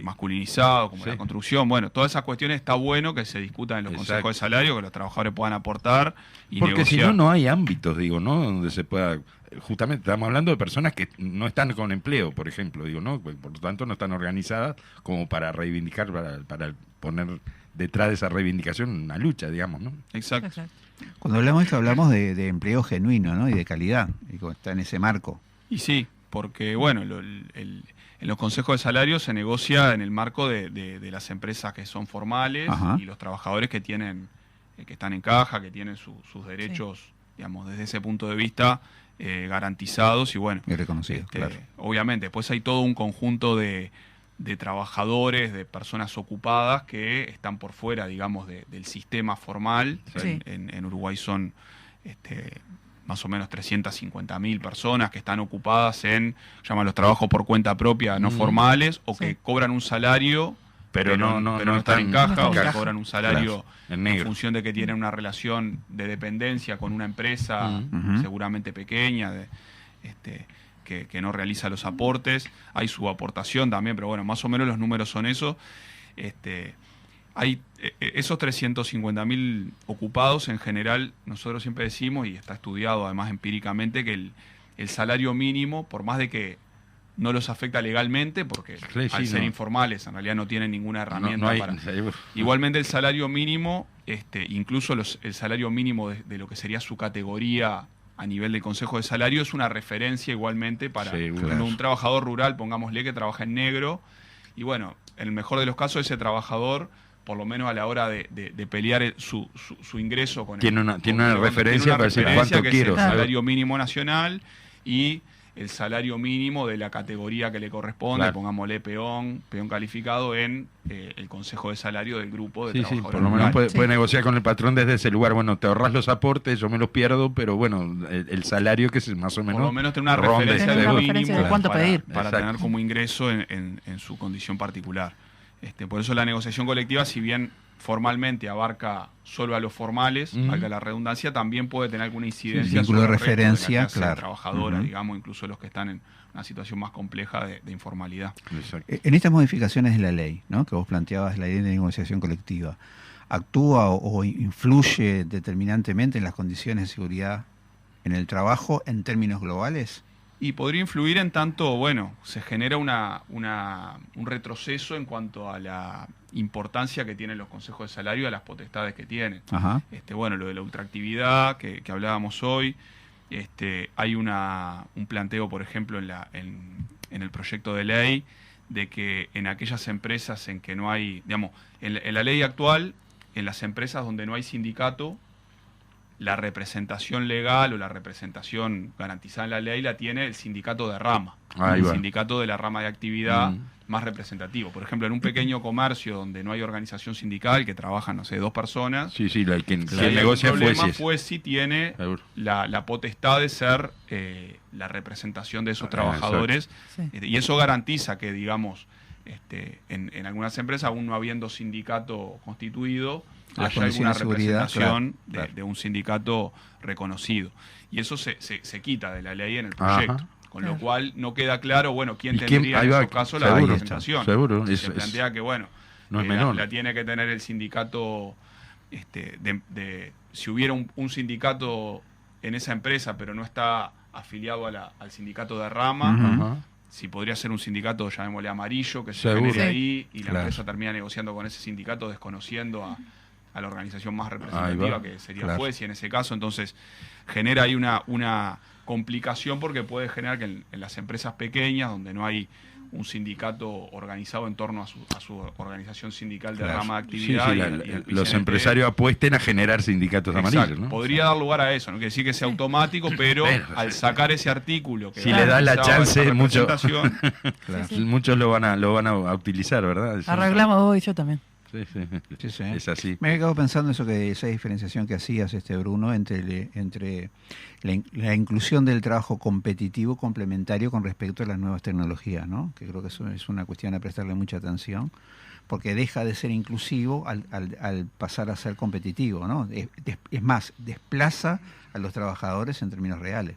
Speaker 11: masculinizados, como la construcción. Bueno, todas esas cuestiones está bueno que se discutan en los consejos de salario, que los trabajadores puedan aportar y
Speaker 12: porque
Speaker 11: negociar.
Speaker 12: Si no hay ámbitos, ¿no? Donde se pueda... Justamente estamos hablando de personas que no están con empleo, por ejemplo, ¿no? Por lo tanto no están organizadas como para reivindicar, para poner detrás de esa reivindicación una lucha, digamos, ¿no?
Speaker 11: Exacto.
Speaker 6: Cuando hablamos de esto, hablamos de empleo genuino, ¿no? Y de calidad, y está en ese marco.
Speaker 11: Y sí, porque, bueno, en los consejos de salario se negocia en el marco de las empresas que son formales y los trabajadores que están en caja, que tienen sus derechos, digamos, desde ese punto de vista garantizados y bueno.
Speaker 6: Y reconocidos, claro.
Speaker 11: Obviamente, después hay todo un conjunto de trabajadores, de personas ocupadas que están por fuera, digamos, del sistema formal. En Uruguay son... más o menos 350.000 personas que están ocupadas llaman los trabajos por cuenta propia no formales, o que cobran un salario pero no están en caja, o que cobran un salario en función de que tienen una relación de dependencia con una empresa seguramente pequeña que no realiza los aportes. Hay su aportación también, pero bueno, más o menos los números son esos. Hay esos 350.000 ocupados en general, nosotros siempre decimos, y está estudiado además empíricamente, que el salario mínimo, por más de que no los afecta legalmente, porque al ser informales en realidad no tienen ninguna herramienta Igualmente el salario mínimo, incluso el salario mínimo de lo que sería su categoría a nivel del Consejo de Salario, es una referencia igualmente para un trabajador rural, pongámosle, que trabaja en negro, y bueno, en el mejor de los casos ese trabajador, por lo menos a la hora de pelear su ingreso con
Speaker 12: tiene una referencia para decir cuánto quiero.
Speaker 11: El salario mínimo nacional y el salario mínimo de la categoría que le corresponde, pongámosle peón calificado en el Consejo de Salario del grupo de trabajadores.
Speaker 12: Por lo menos puede negociar con el patrón desde ese lugar. Bueno, te ahorras los aportes, yo me los pierdo, pero bueno, el salario que es más o menos...
Speaker 11: Por lo menos tener una referencia de mínimo de cuánto pedir para tener como ingreso en su condición particular. Por eso la negociación colectiva, si bien formalmente abarca solo a los formales, valga la redundancia, también puede tener alguna incidencia
Speaker 6: sobre
Speaker 11: de
Speaker 6: referencia,
Speaker 11: trabajadora, digamos, incluso los que están en una situación más compleja de informalidad.
Speaker 6: Exacto. En estas modificaciones de la ley, ¿no?, que vos planteabas, la ley de negociación colectiva, ¿actúa o influye determinantemente en las condiciones de seguridad en el trabajo en términos globales?
Speaker 11: Y podría influir en tanto, bueno, se genera un retroceso en cuanto a la importancia que tienen los consejos de salario, a las potestades que tienen. Bueno, lo de la ultraactividad que hablábamos hoy, hay un planteo, por ejemplo, en el proyecto de ley, de que en aquellas empresas en que no hay, digamos, en la ley actual, en las empresas donde no hay sindicato, la representación legal o la representación garantizada en la ley la tiene el sindicato de rama, sindicato de la rama de actividad más representativo. Por ejemplo, en un pequeño comercio donde no hay organización sindical, que trabajan, no sé, 2 personas,
Speaker 12: el negocio
Speaker 11: sí tiene la potestad de ser la representación de esos trabajadores, y eso garantiza que, digamos, en algunas empresas, aún no habiendo sindicato constituido, haya alguna representación de un sindicato reconocido. Y eso se quita de la ley en el proyecto. Con lo cual no queda claro, bueno, quién tendría en esos casos la representación. Se plantea que, bueno,
Speaker 12: no es menor.
Speaker 11: La tiene que tener el sindicato, si hubiera un sindicato en esa empresa, pero no está afiliado al sindicato de rama, si podría ser un sindicato, llamémosle amarillo, que se genere ahí, y la empresa termina negociando con ese sindicato, desconociendo a la organización más representativa, que sería Fuesi en ese caso. Entonces genera ahí una complicación, porque puede generar que en las empresas pequeñas, donde no hay un sindicato organizado en torno a su organización sindical de rama de actividad.
Speaker 12: Y los empresarios apuesten a generar sindicatos amarillos, ¿no?
Speaker 11: Podría dar lugar a eso, no quiere decir que sea automático, pero al sacar ese artículo que
Speaker 12: si le da la chance, muchos lo van a utilizar, ¿verdad?
Speaker 7: Arreglamos hoy, yo también.
Speaker 12: Sí. Es así.
Speaker 6: Me he quedado pensando eso esa diferenciación que hacías, Bruno, entre la inclusión del trabajo competitivo complementario con respecto a las nuevas tecnologías, ¿no? Que creo que eso es una cuestión a prestarle mucha atención, porque deja de ser inclusivo al pasar a ser competitivo, ¿no? Es más, desplaza a los trabajadores en términos reales.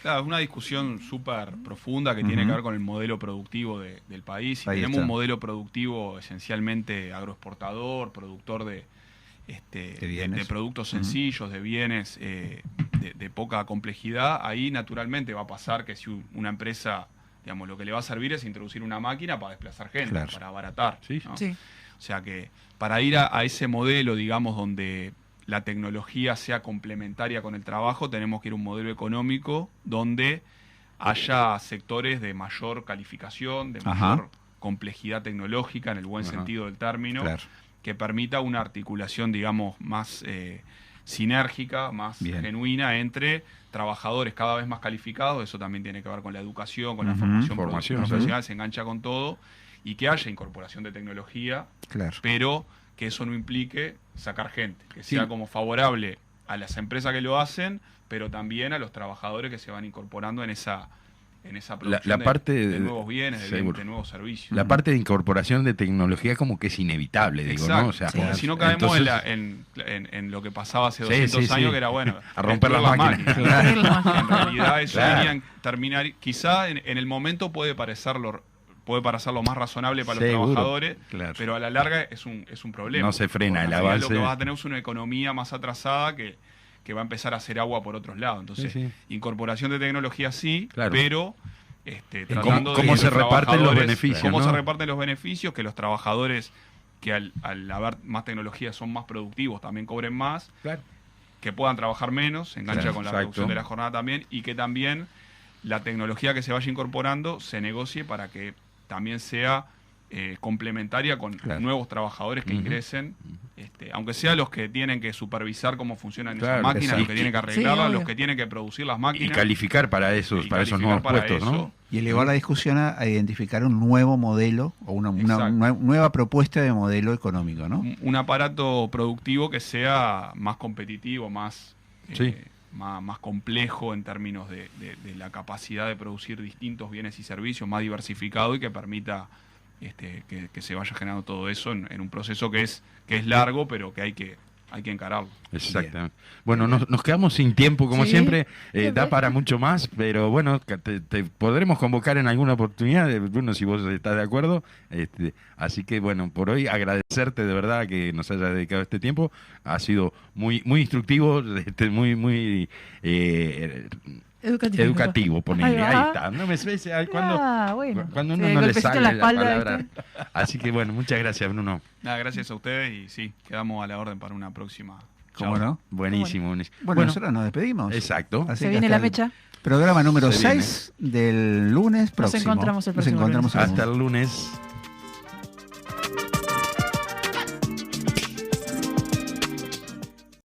Speaker 11: Claro, es una discusión súper profunda que tiene que ver con el modelo productivo del país. Si tenemos un modelo productivo esencialmente agroexportador, productor de productos sencillos, de bienes de poca complejidad, ahí naturalmente va a pasar que si una empresa, digamos, lo que le va a servir es introducir una máquina para desplazar gente, para abaratar. ¿No? Sí. O sea que para ir a ese modelo, digamos, donde la tecnología sea complementaria con el trabajo, tenemos que ir a un modelo económico donde haya sectores de mayor calificación, de mayor complejidad tecnológica, en el buen sentido del término, que permita una articulación, digamos, más sinérgica, más genuina entre trabajadores cada vez más calificados. Eso también tiene que ver con la educación, con la formación profesional, se engancha con todo, y que haya incorporación de tecnología, pero que eso no implique sacar gente, que sea como favorable a las empresas que lo hacen, pero también a los trabajadores que se van incorporando en esa producción de nuevos bienes, de nuevos servicios.
Speaker 12: La parte de incorporación de tecnología como que es inevitable, digo, ¿no? O sea,
Speaker 11: si no caemos en lo que pasaba hace 200 años, que era, bueno,
Speaker 12: a romper las máquinas.
Speaker 11: En realidad eso debería terminar, quizá en el momento puede parecer lo más razonable para los trabajadores, pero a la larga es un problema.
Speaker 12: No se frena el avance.
Speaker 11: Lo que vas a tener es una economía más atrasada que va a empezar a hacer agua por otros lados. Entonces, incorporación de tecnología pero tratando
Speaker 12: ¿Cómo se reparten los beneficios?
Speaker 11: ¿Cómo se reparten los beneficios? Que los trabajadores que al haber más tecnología son más productivos también cobren más, que puedan trabajar menos, se engancha con la reducción de la jornada también, y que también la tecnología que se vaya incorporando se negocie para que también sea complementaria con nuevos trabajadores que ingresen, aunque sea los que tienen que supervisar cómo funcionan esas máquinas, los que tienen que arreglarlas, los que tienen que producir las máquinas.
Speaker 12: Y calificar para esos nuevos puestos, ¿no?
Speaker 6: Y elevar la discusión a identificar un nuevo modelo o una nueva propuesta de modelo económico, ¿no?
Speaker 11: Un aparato productivo que sea más competitivo, más complejo en términos de la capacidad de producir distintos bienes y servicios, más diversificado, y que permita que se vaya generando todo eso en un proceso que es largo, pero que hay que encararlo.
Speaker 12: Exactamente. Bueno, nos quedamos sin tiempo, como siempre, da para mucho más, pero bueno, te podremos convocar en alguna oportunidad, Bruno, si vos estás de acuerdo. Así que bueno, por hoy agradecerte de verdad que nos hayas dedicado este tiempo. Ha sido muy instructivo, muy educativo, ponele. Ahí está. No me sé cuando uno no le sale la palabra. Así que bueno, muchas gracias, Bruno.
Speaker 11: Gracias a ustedes, y sí, quedamos a la orden para una próxima.
Speaker 6: ¿Cómo no?
Speaker 12: Buenísimo.
Speaker 6: Bueno, nosotros nos despedimos.
Speaker 12: Exacto.
Speaker 7: Se viene la fecha.
Speaker 6: Programa número 6 del lunes próximo.
Speaker 7: Nos encontramos el próximo lunes.
Speaker 12: Hasta el lunes.